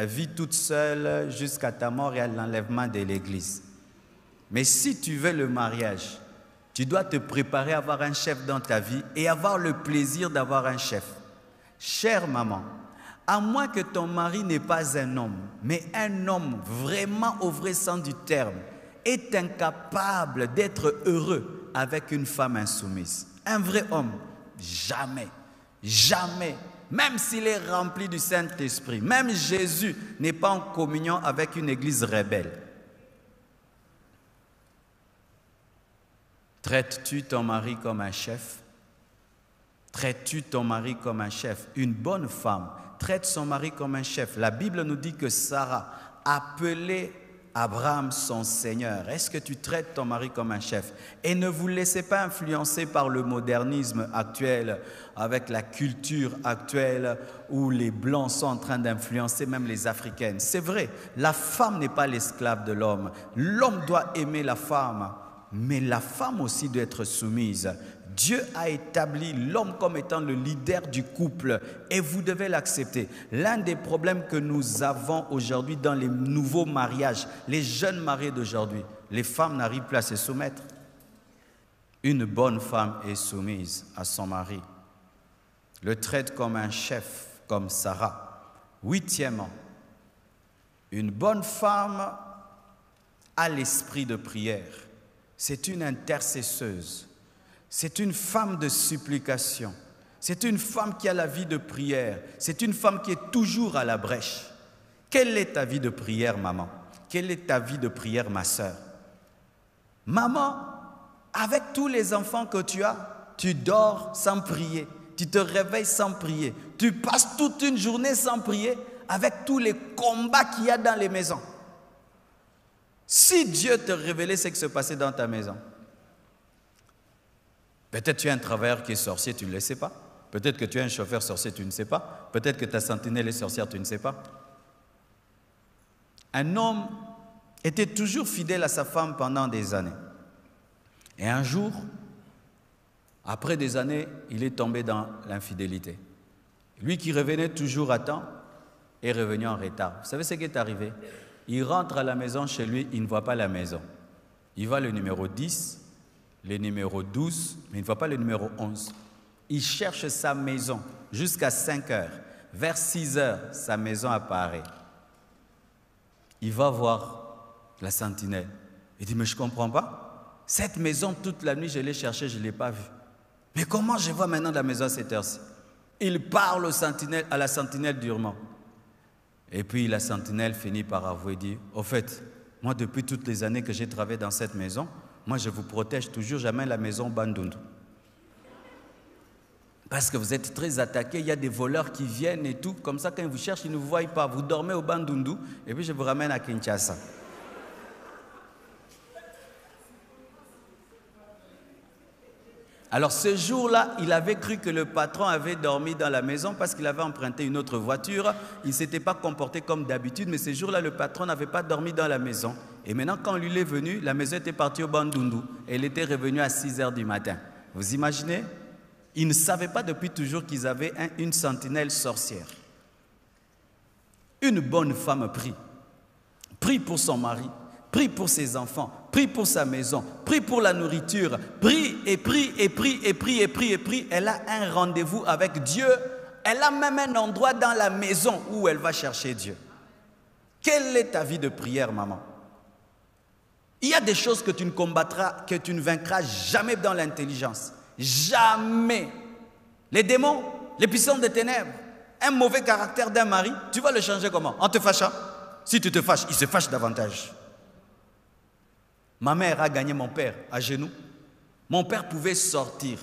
Vis toute seule jusqu'à ta mort et à l'enlèvement de l'église. Mais si tu veux le mariage, tu dois te préparer à avoir un chef dans ta vie et avoir le plaisir d'avoir un chef. Chère maman, à moins que ton mari n'est pas un homme, mais un homme vraiment au vrai sens du terme, est incapable d'être heureux avec une femme insoumise. Un vrai homme, jamais, jamais, même s'il est rempli du Saint-Esprit, même Jésus n'est pas en communion avec une église rebelle. Traites-tu ton mari comme un chef? Traites-tu ton mari comme un chef? Une bonne femme traite son mari comme un chef. La Bible nous dit que Sarah appelait Abraham son Seigneur. Est-ce que tu traites ton mari comme un chef? Et ne vous laissez pas influencer par le modernisme actuel, avec la culture actuelle où les Blancs sont en train d'influencer même les Africaines. C'est vrai, la femme n'est pas l'esclave de l'homme. L'homme doit aimer la femme, mais la femme aussi doit être soumise. Dieu a établi l'homme comme étant le leader du couple et vous devez l'accepter. L'un des problèmes que nous avons aujourd'hui dans les nouveaux mariages, les jeunes mariés d'aujourd'hui, les femmes n'arrivent plus à se soumettre. Une bonne femme est soumise à son mari. Le traite comme un chef, comme Sarah. Huitièmement, une bonne femme a l'esprit de prière. C'est une intercesseuse. C'est une femme de supplication. C'est une femme qui a la vie de prière. C'est une femme qui est toujours à la brèche. Quelle est ta vie de prière, maman? Quelle est ta vie de prière, ma sœur? Maman, avec tous les enfants que tu as, tu dors sans prier. Tu te réveilles sans prier. Tu passes toute une journée sans prier avec tous les combats qu'il y a dans les maisons. Si Dieu te révélait ce qui se passait dans ta maison, peut-être tu as un travailleur qui est sorcier, tu ne le sais pas. Peut-être que tu as un chauffeur sorcier, tu ne sais pas. Peut-être que ta sentinelle est sorcière, tu ne sais pas. Un homme était toujours fidèle à sa femme pendant des années. Et un jour, après des années, il est tombé dans l'infidélité. Lui qui revenait toujours à temps est revenu en retard. Vous savez ce qui est arrivé? Il rentre à la maison chez lui, il ne voit pas la maison. Il voit le numéro 10, le numéro 12, mais il ne voit pas le numéro 11. Il cherche sa maison jusqu'à 5 heures. Vers 6 heures, sa maison apparaît. Il va voir la sentinelle. Il dit, mais je ne comprends pas. Cette maison, toute la nuit, je l'ai cherchée, je ne l'ai pas vue. Mais comment je vois maintenant la maison à cette heure-ci? Il parle à la sentinelle durement. Et puis la sentinelle finit par avouer, dit, au fait, moi depuis toutes les années que j'ai travaillé dans cette maison, moi je vous protège toujours, jamais la maison Bandundu. Parce que vous êtes très attaqués, il y a des voleurs qui viennent et tout, comme ça quand ils vous cherchent, ils ne vous voient pas, vous dormez au Bandundu, et puis je vous ramène à Kinshasa. Alors ce jour-là, il avait cru que le patron avait dormi dans la maison parce qu'il avait emprunté une autre voiture. Il ne s'était pas comporté comme d'habitude, mais ce jour-là, le patron n'avait pas dormi dans la maison. Et maintenant, quand lui est venu, la maison était partie au Bandundu. Et elle était revenue à 6 h du matin. Vous imaginez? Ils ne savaient pas depuis toujours qu'ils avaient une sentinelle sorcière. Une bonne femme prie. Prie pour son mari. Prie pour ses enfants, prie pour sa maison, prie pour la nourriture, prie et prie et prie et prie et prie et prie. Elle a un rendez-vous avec Dieu. Elle a même un endroit dans la maison où elle va chercher Dieu. Quelle est ta vie de prière, maman? Il y a des choses que tu ne combattras, que tu ne vaincras jamais dans l'intelligence. Jamais. Les démons, les puissances des ténèbres, un mauvais caractère d'un mari, tu vas le changer comment? En te fâchant? Si tu te fâches, il se fâche davantage. Ma mère a gagné mon père à genoux. Mon père pouvait sortir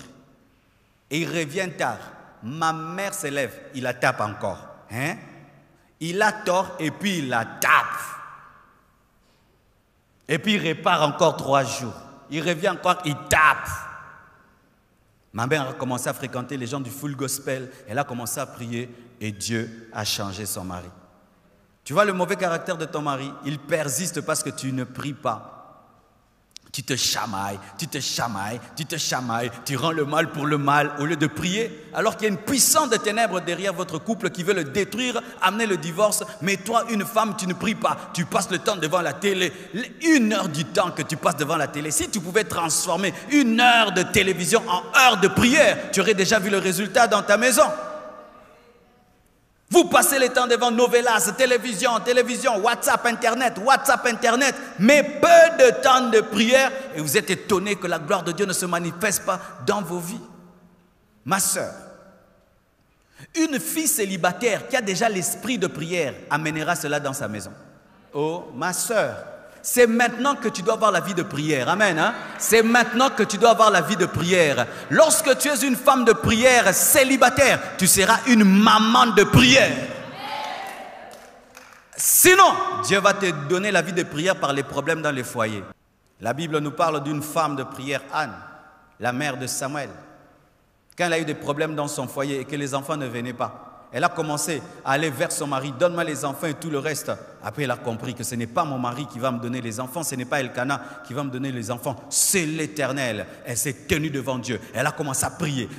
et il revient tard. Ma mère se lève, il la tape encore. Hein? Il a tort et puis il la tape. Et puis il repart encore 3 jours. Il revient encore, il tape. Ma mère a commencé à fréquenter les gens du full gospel. Elle a commencé à prier et Dieu a changé son mari. Tu vois le mauvais caractère de ton mari, il persiste parce que tu ne pries pas. Tu te chamailles, tu te chamailles, tu te chamailles, tu rends le mal pour le mal au lieu de prier, alors qu'il y a une puissance de ténèbres derrière votre couple qui veut le détruire, amener le divorce. Mais toi, une femme, tu ne pries pas, tu passes le temps devant la télé. 1 heure du temps que tu passes devant la télé, si tu pouvais transformer 1 heure de télévision en heure de prière, tu aurais déjà vu le résultat dans ta maison. Vous passez le temps devant novelas, télévision, WhatsApp, Internet, mais peu de temps de prière et vous êtes étonné que la gloire de Dieu ne se manifeste pas dans vos vies. Ma sœur, une fille célibataire qui a déjà l'esprit de prière amènera cela dans sa maison. Oh, ma sœur, c'est maintenant que tu dois avoir la vie de prière. Amen. Hein? C'est maintenant que tu dois avoir la vie de prière. Lorsque tu es une femme de prière célibataire, tu seras une maman de prière. Sinon, Dieu va te donner la vie de prière par les problèmes dans les foyers. La Bible nous parle d'une femme de prière, Anne, la mère de Samuel. Quand elle a eu des problèmes dans son foyer et que les enfants ne venaient pas, elle a commencé à aller vers son mari, donne-moi les enfants et tout le reste. Après, elle a compris que ce n'est pas mon mari qui va me donner les enfants, ce n'est pas Elkana qui va me donner les enfants, c'est l'Éternel. Elle s'est tenue devant Dieu, elle a commencé à prier,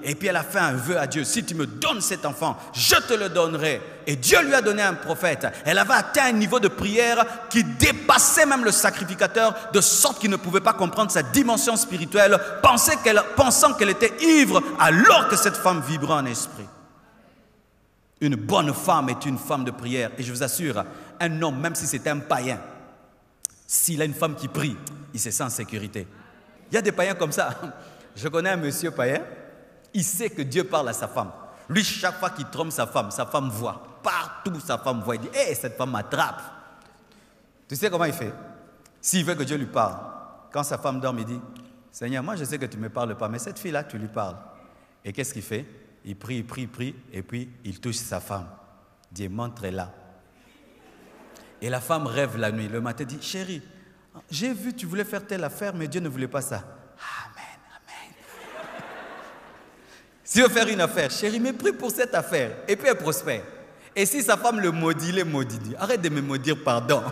et puis elle a fait un vœu à Dieu. Si tu me donnes cet enfant, je te le donnerai. Et Dieu lui a donné un prophète. Elle avait atteint un niveau de prière qui dépassait même le sacrificateur, de sorte qu'il ne pouvait pas comprendre sa dimension spirituelle, pensant qu'elle était ivre alors que cette femme vibrait en esprit. Une bonne femme est une femme de prière. Et je vous assure, un homme, même si c'est un païen, s'il a une femme qui prie, il se sent en sécurité. Il y a des païens comme ça. Je connais un monsieur païen, il sait que Dieu parle à sa femme. Lui, chaque fois qu'il trompe sa femme voit. Partout, sa femme voit. Il dit, hé, cette femme m'attrape. Tu sais comment il fait? S'il veut que Dieu lui parle, quand sa femme dort, il dit, Seigneur, moi je sais que tu ne me parles pas, mais cette fille-là, tu lui parles. Et qu'est-ce qu'il fait? Il prie, et puis il touche sa femme. Dieu, montre-la. Et la femme rêve la nuit. Le matin, dit, chérie, j'ai vu, tu voulais faire telle affaire, mais Dieu ne voulait pas ça. Amen. Si tu veux faire une affaire, chérie, mais prie pour cette affaire. Et puis elle prospère. Et si sa femme le maudit, il est maudit. Arrête de me maudire, pardon.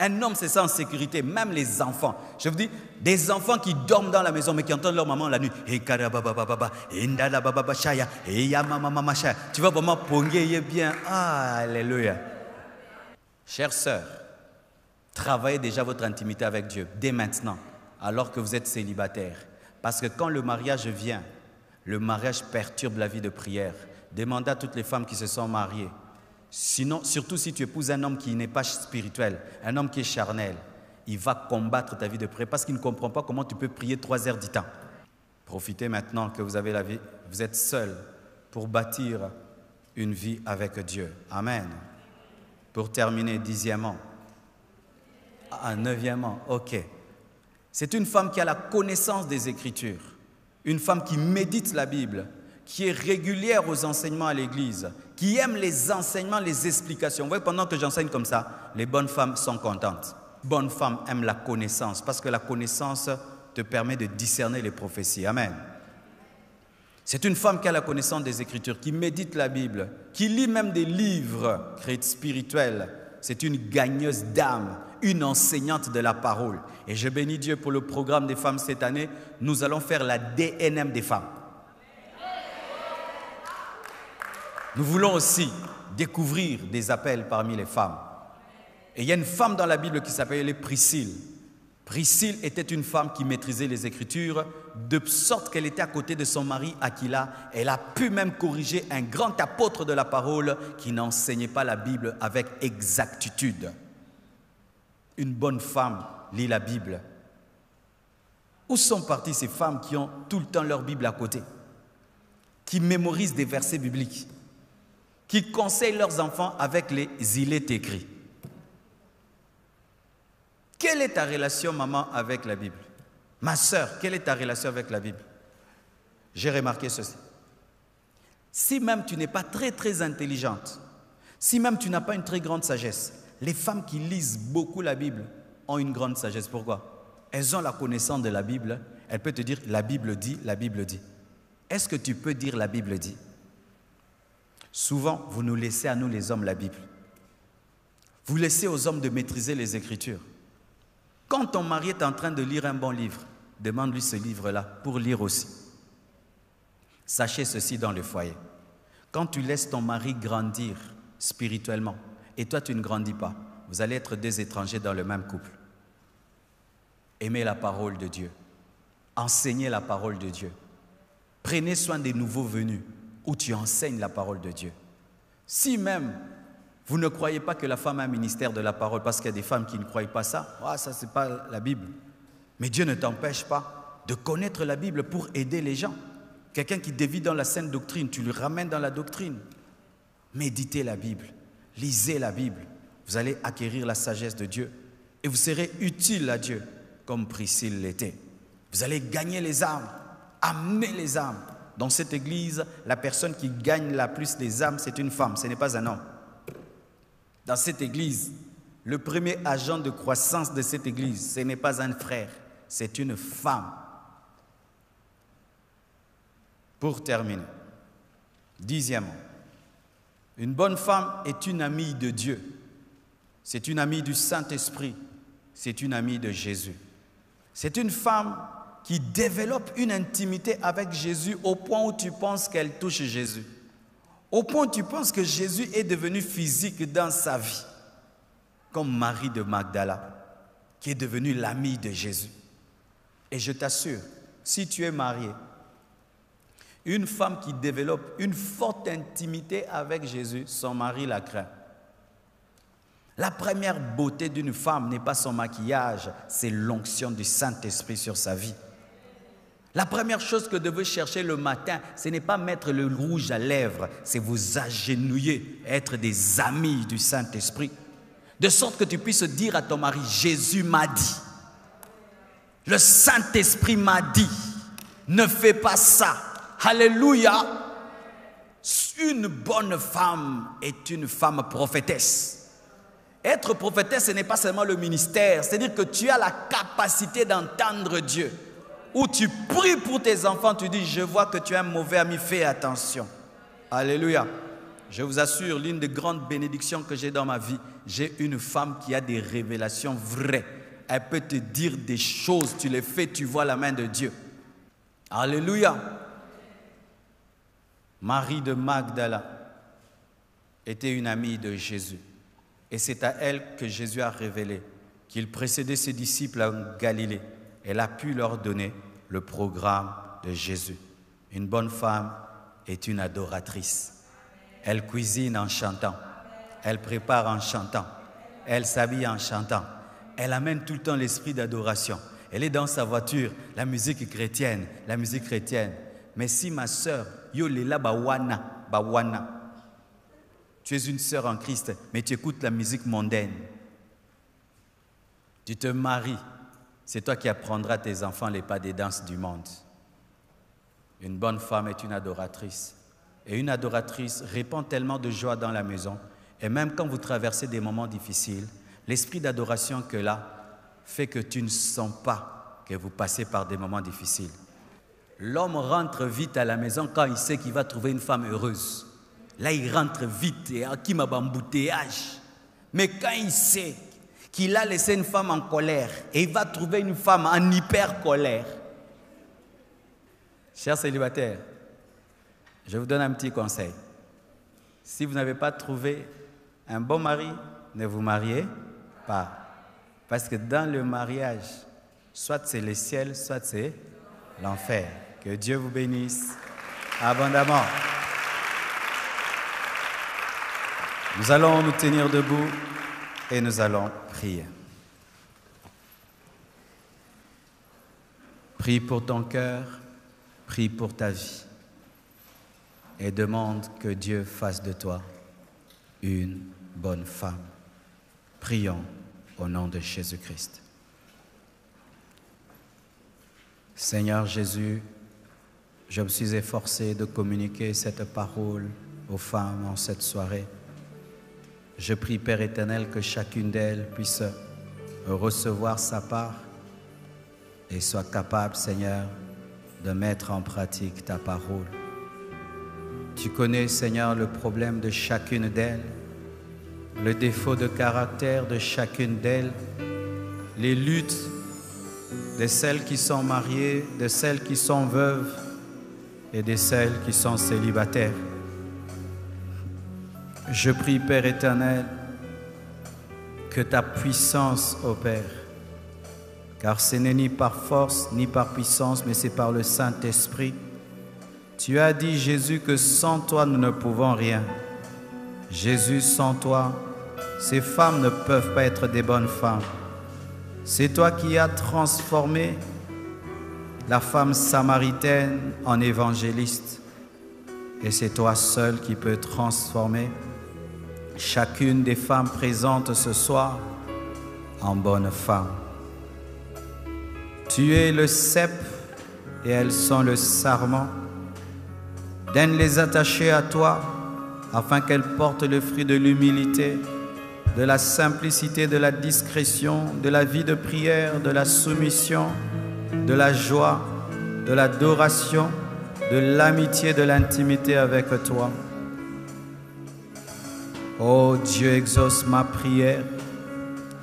Un homme se sent en sécurité, même les enfants. Je vous dis, des enfants qui dorment dans la maison, mais qui entendent leur maman la nuit. Tu vas vraiment ponguer bien. Ah, alléluia. Chère sœur, travaillez déjà votre intimité avec Dieu, dès maintenant, alors que vous êtes célibataire. Parce que quand le mariage vient, le mariage perturbe la vie de prière. Demandez à toutes les femmes qui se sont mariées. Sinon, surtout si tu épouses un homme qui n'est pas spirituel, un homme qui est charnel, Il va combattre ta vie de prière parce qu'il ne comprend pas comment tu peux prier 3 heures du temps. Profitez maintenant que vous avez la vie, vous êtes seul pour bâtir une vie avec Dieu. Amen. Pour terminer, 10e. Ah, 9e, ok. C'est une femme qui a la connaissance des Écritures, une femme qui médite la Bible, qui est régulière aux enseignements à l'église, qui aime les enseignements, les explications. Vous voyez, pendant que j'enseigne comme ça, les bonnes femmes sont contentes. Bonne femme aime la connaissance, parce que la connaissance te permet de discerner les prophéties. Amen. C'est une femme qui a la connaissance des Écritures, qui médite la Bible, qui lit même des livres spirituels. C'est une gagneuse d'âme, une enseignante de la parole. Et je bénis Dieu pour le programme des femmes cette année. Nous allons faire la DNM des femmes. Nous voulons aussi découvrir des appels parmi les femmes. Et il y a une femme dans la Bible qui s'appelait Priscille. Priscille était une femme qui maîtrisait les Écritures, de sorte qu'elle était à côté de son mari Aquila. Elle a pu même corriger un grand apôtre de la parole qui n'enseignait pas la Bible avec exactitude. Une bonne femme lit la Bible. Où sont parties ces femmes qui ont tout le temps leur Bible à côté, qui mémorisent des versets bibliques, qui conseillent leurs enfants avec les il est écrit? Quelle est ta relation, maman, avec la Bible? Ma sœur, quelle est ta relation avec la Bible? J'ai remarqué ceci. Si même tu n'es pas très intelligente, si même tu n'as pas une très grande sagesse, les femmes qui lisent beaucoup la Bible ont une grande sagesse. Pourquoi? Elles ont la connaissance de la Bible. Elles peuvent te dire, la Bible dit, la Bible dit. Est-ce que tu peux dire la Bible dit? Souvent, vous nous laissez à nous les hommes la Bible. Vous laissez aux hommes de maîtriser les Écritures. Quand ton mari est en train de lire un bon livre, demande-lui ce livre-là pour lire aussi. Sachez ceci dans le foyer. Quand tu laisses ton mari grandir spirituellement et toi tu ne grandis pas, vous allez être 2 étrangers dans le même couple. Aimez la parole de Dieu. Enseignez la parole de Dieu. Prenez soin des nouveaux venus où tu enseignes la parole de Dieu. Si même vous ne croyez pas que la femme a un ministère de la parole, parce qu'il y a des femmes qui ne croient pas ça, ça c'est pas la Bible. Mais Dieu ne t'empêche pas de connaître la Bible pour aider les gens. Quelqu'un qui dévie dans la saine doctrine, tu le ramènes dans la doctrine. Méditez la Bible, lisez la Bible. Vous allez acquérir la sagesse de Dieu et vous serez utile à Dieu comme Priscille l'était. Vous allez gagner les âmes, amener les âmes. Dans cette église, la personne qui gagne la plus les âmes, c'est une femme, ce n'est pas un homme. Dans cette église, le premier agent de croissance de cette église, ce n'est pas un frère, c'est une femme. Pour terminer, 10e, une bonne femme est une amie de Dieu. C'est une amie du Saint-Esprit. C'est une amie de Jésus. C'est une femme qui développe une intimité avec Jésus au point où tu penses qu'elle touche Jésus. Au point où tu penses que Jésus est devenu physique dans sa vie. Comme Marie de Magdala, qui est devenue l'amie de Jésus. Et je t'assure, si tu es marié, une femme qui développe une forte intimité avec Jésus, son mari la craint. La première beauté d'une femme n'est pas son maquillage, c'est l'onction du Saint-Esprit sur sa vie. La première chose que vous devez chercher le matin, ce n'est pas mettre le rouge à lèvres, c'est vous agenouiller, être des amis du Saint-Esprit. De sorte que tu puisses dire à ton mari, Jésus m'a dit, le Saint-Esprit m'a dit, ne fais pas ça. Alléluia. Une bonne femme est une femme prophétesse. Être prophétesse, ce n'est pas seulement le ministère, c'est-à-dire que tu as la capacité d'entendre Dieu. Où tu pries pour tes enfants, tu dis, je vois que tu es un mauvais ami, fais attention. Alléluia. Je vous assure, l'une des grandes bénédictions que j'ai dans ma vie, j'ai une femme qui a des révélations vraies. Elle peut te dire des choses, tu les fais, tu vois la main de Dieu. Alléluia. Marie de Magdala était une amie de Jésus. Et c'est à elle que Jésus a révélé qu'il précédait ses disciples en Galilée. Elle a pu leur donner le programme de Jésus. Une bonne femme est une adoratrice. Elle cuisine en chantant. Elle prépare en chantant. Elle s'habille en chantant. elle amène tout le temps l'esprit d'adoration. Elle est dans sa voiture, la musique chrétienne, la musique chrétienne. Mais si ma sœur, yo lela bawana, tu es une sœur en Christ, mais tu écoutes la musique mondaine. Tu te maries, c'est toi qui apprendras à tes enfants les pas des danses du monde. Une bonne femme est une adoratrice. Et une adoratrice répand tellement de joie dans la maison. Et même quand vous traversez des moments difficiles, l'esprit d'adoration que là fait que tu ne sens pas que vous passez par des moments difficiles. L'homme rentre vite à la maison quand il sait qu'il va trouver une femme heureuse. Là, il rentre vite et qui m'a embouteillage. Mais quand il sait qu'il a laissé une femme en colère et il va trouver une femme en hyper colère. Chers célibataires, je vous donne un petit conseil. Si vous n'avez pas trouvé un bon mari, ne vous mariez pas. Parce que dans le mariage, soit c'est le ciel, soit c'est l'enfer. Que Dieu vous bénisse abondamment. Nous allons nous tenir debout et nous allons prier. Prie pour ton cœur, prie pour ta vie et demande que Dieu fasse de toi une bonne femme. Prions au nom de Jésus-Christ. Seigneur Jésus, je me suis efforcé de communiquer cette parole aux femmes en cette soirée. Je prie, Père éternel, que chacune d'elles puisse recevoir sa part et soit capable, Seigneur, de mettre en pratique ta parole. Tu connais, Seigneur, le problème de chacune d'elles, le défaut de caractère de chacune d'elles, les luttes de celles qui sont mariées, de celles qui sont veuves et de celles qui sont célibataires. Je prie, Père éternel, que ta puissance opère, car ce n'est ni par force ni par puissance, mais c'est par le Saint-Esprit. Tu as dit, Jésus, que sans toi nous ne pouvons rien. Jésus, sans toi, ces femmes ne peuvent pas être des bonnes femmes. C'est toi qui as transformé la femme samaritaine en évangéliste. Et c'est toi seul qui peux transformer chacune des femmes présentes ce soir en bonne femme. Tu es le cep et elles sont le sarment. Daine les attacher à toi afin qu'elles portent le fruit de l'humilité, de la simplicité, de la discrétion, de la vie de prière, de la soumission, de la joie, de l'adoration, de l'amitié, de l'intimité avec toi. Ô Dieu, exauce ma prière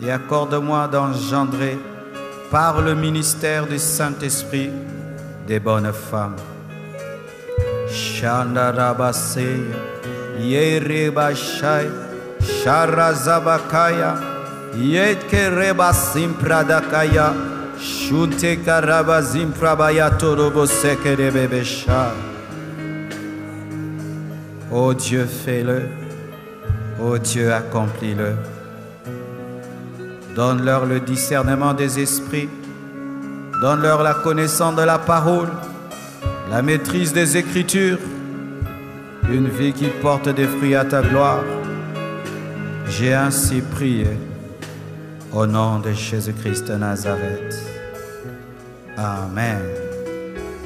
et accorde-moi d'engendrer par le ministère du Saint-Esprit des bonnes femmes. Shandarabase, Yerebashai, Sharazabakaya, Yetkerebasim Pradakaya, Shunte Karabazim Prabaya Torobosekerebebesha. Ô Dieu, fais-le. Ô Dieu, accomplis-le. Donne-leur le discernement des esprits. Donne-leur la connaissance de la parole, la maîtrise des Écritures, une vie qui porte des fruits à ta gloire. J'ai ainsi prié au nom de Jésus-Christ de Nazareth. Amen.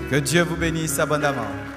Que Dieu vous bénisse abondamment.